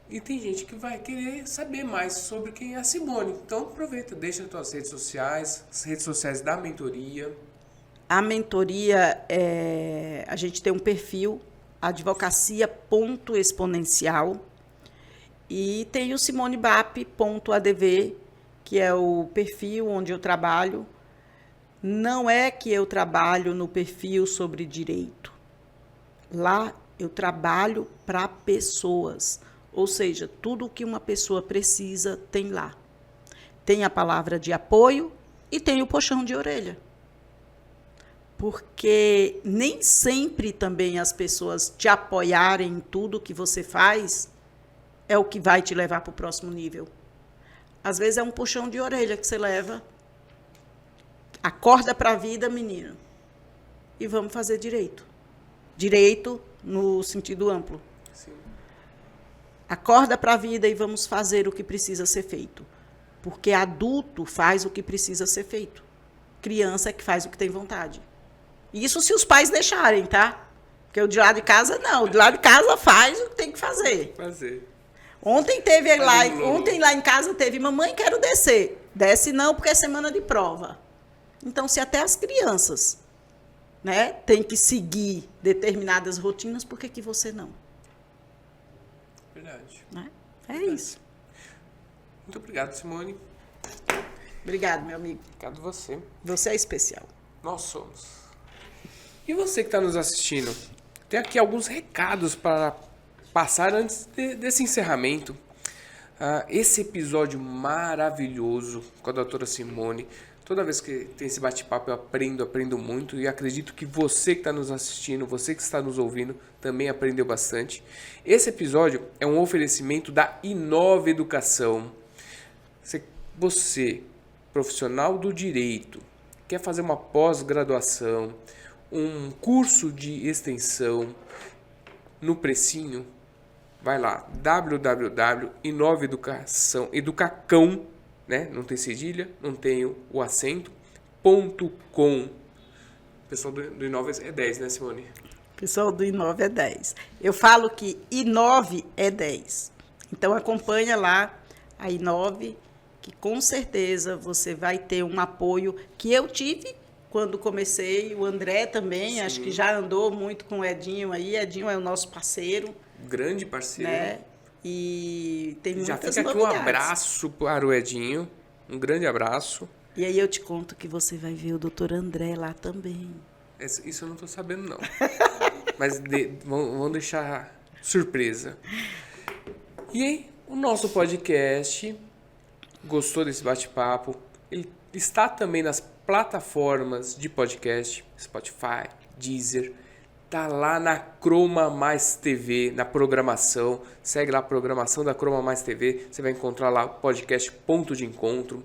E tem gente que vai querer saber mais sobre quem é a Simone. Então aproveita, deixa as tuas redes sociais, as redes sociais da mentoria. A mentoria, a gente tem um perfil, advocacia.exponencial, e tem o simonebap.adv, que é o perfil onde eu trabalho. Não é que eu trabalho no perfil sobre direito. Lá eu trabalho para pessoas. Ou seja, tudo o que uma pessoa precisa tem lá. Tem a palavra de apoio e tem o puxão de orelha. Porque nem sempre também as pessoas te apoiarem em tudo que você faz é o que vai te levar para o próximo nível. Às vezes é um puxão de orelha que você leva. Acorda para a vida, menino. E vamos fazer direito. Direito no sentido amplo. Sim. Acorda para a vida e vamos fazer o que precisa ser feito. Porque adulto faz o que precisa ser feito. Criança é que faz o que tem vontade. Isso se os pais deixarem, tá? Porque o de lá de casa, não. O de lá de casa faz o que tem que fazer. Ontem lá em casa teve, mamãe, quero descer. Desce não, porque é semana de prova. Então, se até as crianças, né, têm que seguir determinadas rotinas, por que você não? Verdade. Né? É isso. Muito obrigado, Simone. Obrigado, meu amigo. Obrigado você. Você é especial. Nós somos. E você que está nos assistindo, tem aqui alguns recados para passar antes desse encerramento. Esse episódio maravilhoso com a doutora Simone. Toda vez que tem esse bate-papo eu aprendo muito. E acredito que você que está nos assistindo, você que está nos ouvindo, também aprendeu bastante. Esse episódio é um oferecimento da Inova Educação. Você, profissional do direito, quer fazer uma pós-graduação, um curso de extensão no precinho, vai lá, www.inovaeducação, educacão, né? Não tem cedilha, não tem o acento, .com. O pessoal do Inova é 10, né, Simone? O pessoal do Inove é 10. Eu falo que Inove é 10. Então, acompanha lá a Inove, que com certeza você vai ter um apoio que eu tive quando comecei. O André também, sim, acho que já andou muito com o Edinho aí. Edinho é o nosso parceiro. Grande parceiro. Né? E tem muitas novidades. Já fica aqui um abraço para o Edinho. Um grande abraço. E aí eu te conto que você vai ver o doutor André lá também. Isso eu não estou sabendo, não. Mas vamos deixar surpresa. E aí, o nosso podcast, gostou desse bate-papo? Ele está também nas plataformas de podcast, Spotify, Deezer. Tá lá na Croma Mais TV, na programação. Segue lá a programação da Croma Mais TV. Você vai encontrar lá o podcast Ponto de Encontro.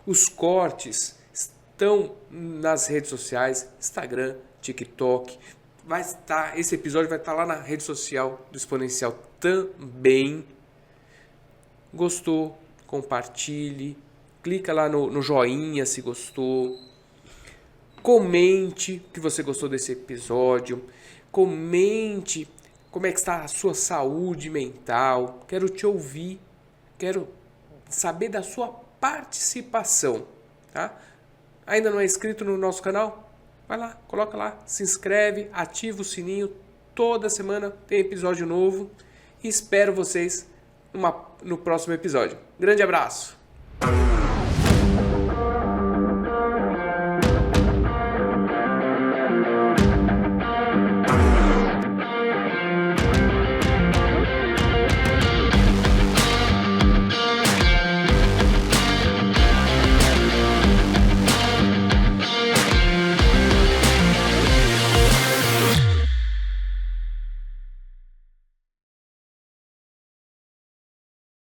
Os cortes estão nas redes sociais, Instagram, TikTok. Esse episódio vai estar lá na rede social do Exponencial também. Gostou? Compartilhe. Clica lá no joinha se gostou. Comente que você gostou desse episódio. Comente como é que está a sua saúde mental. Quero te ouvir. Quero saber da sua participação. Tá? Ainda não é inscrito no nosso canal? Vai lá, coloca lá, se inscreve, ativa o sininho. Toda semana tem episódio novo. E espero vocês no próximo episódio. Grande abraço!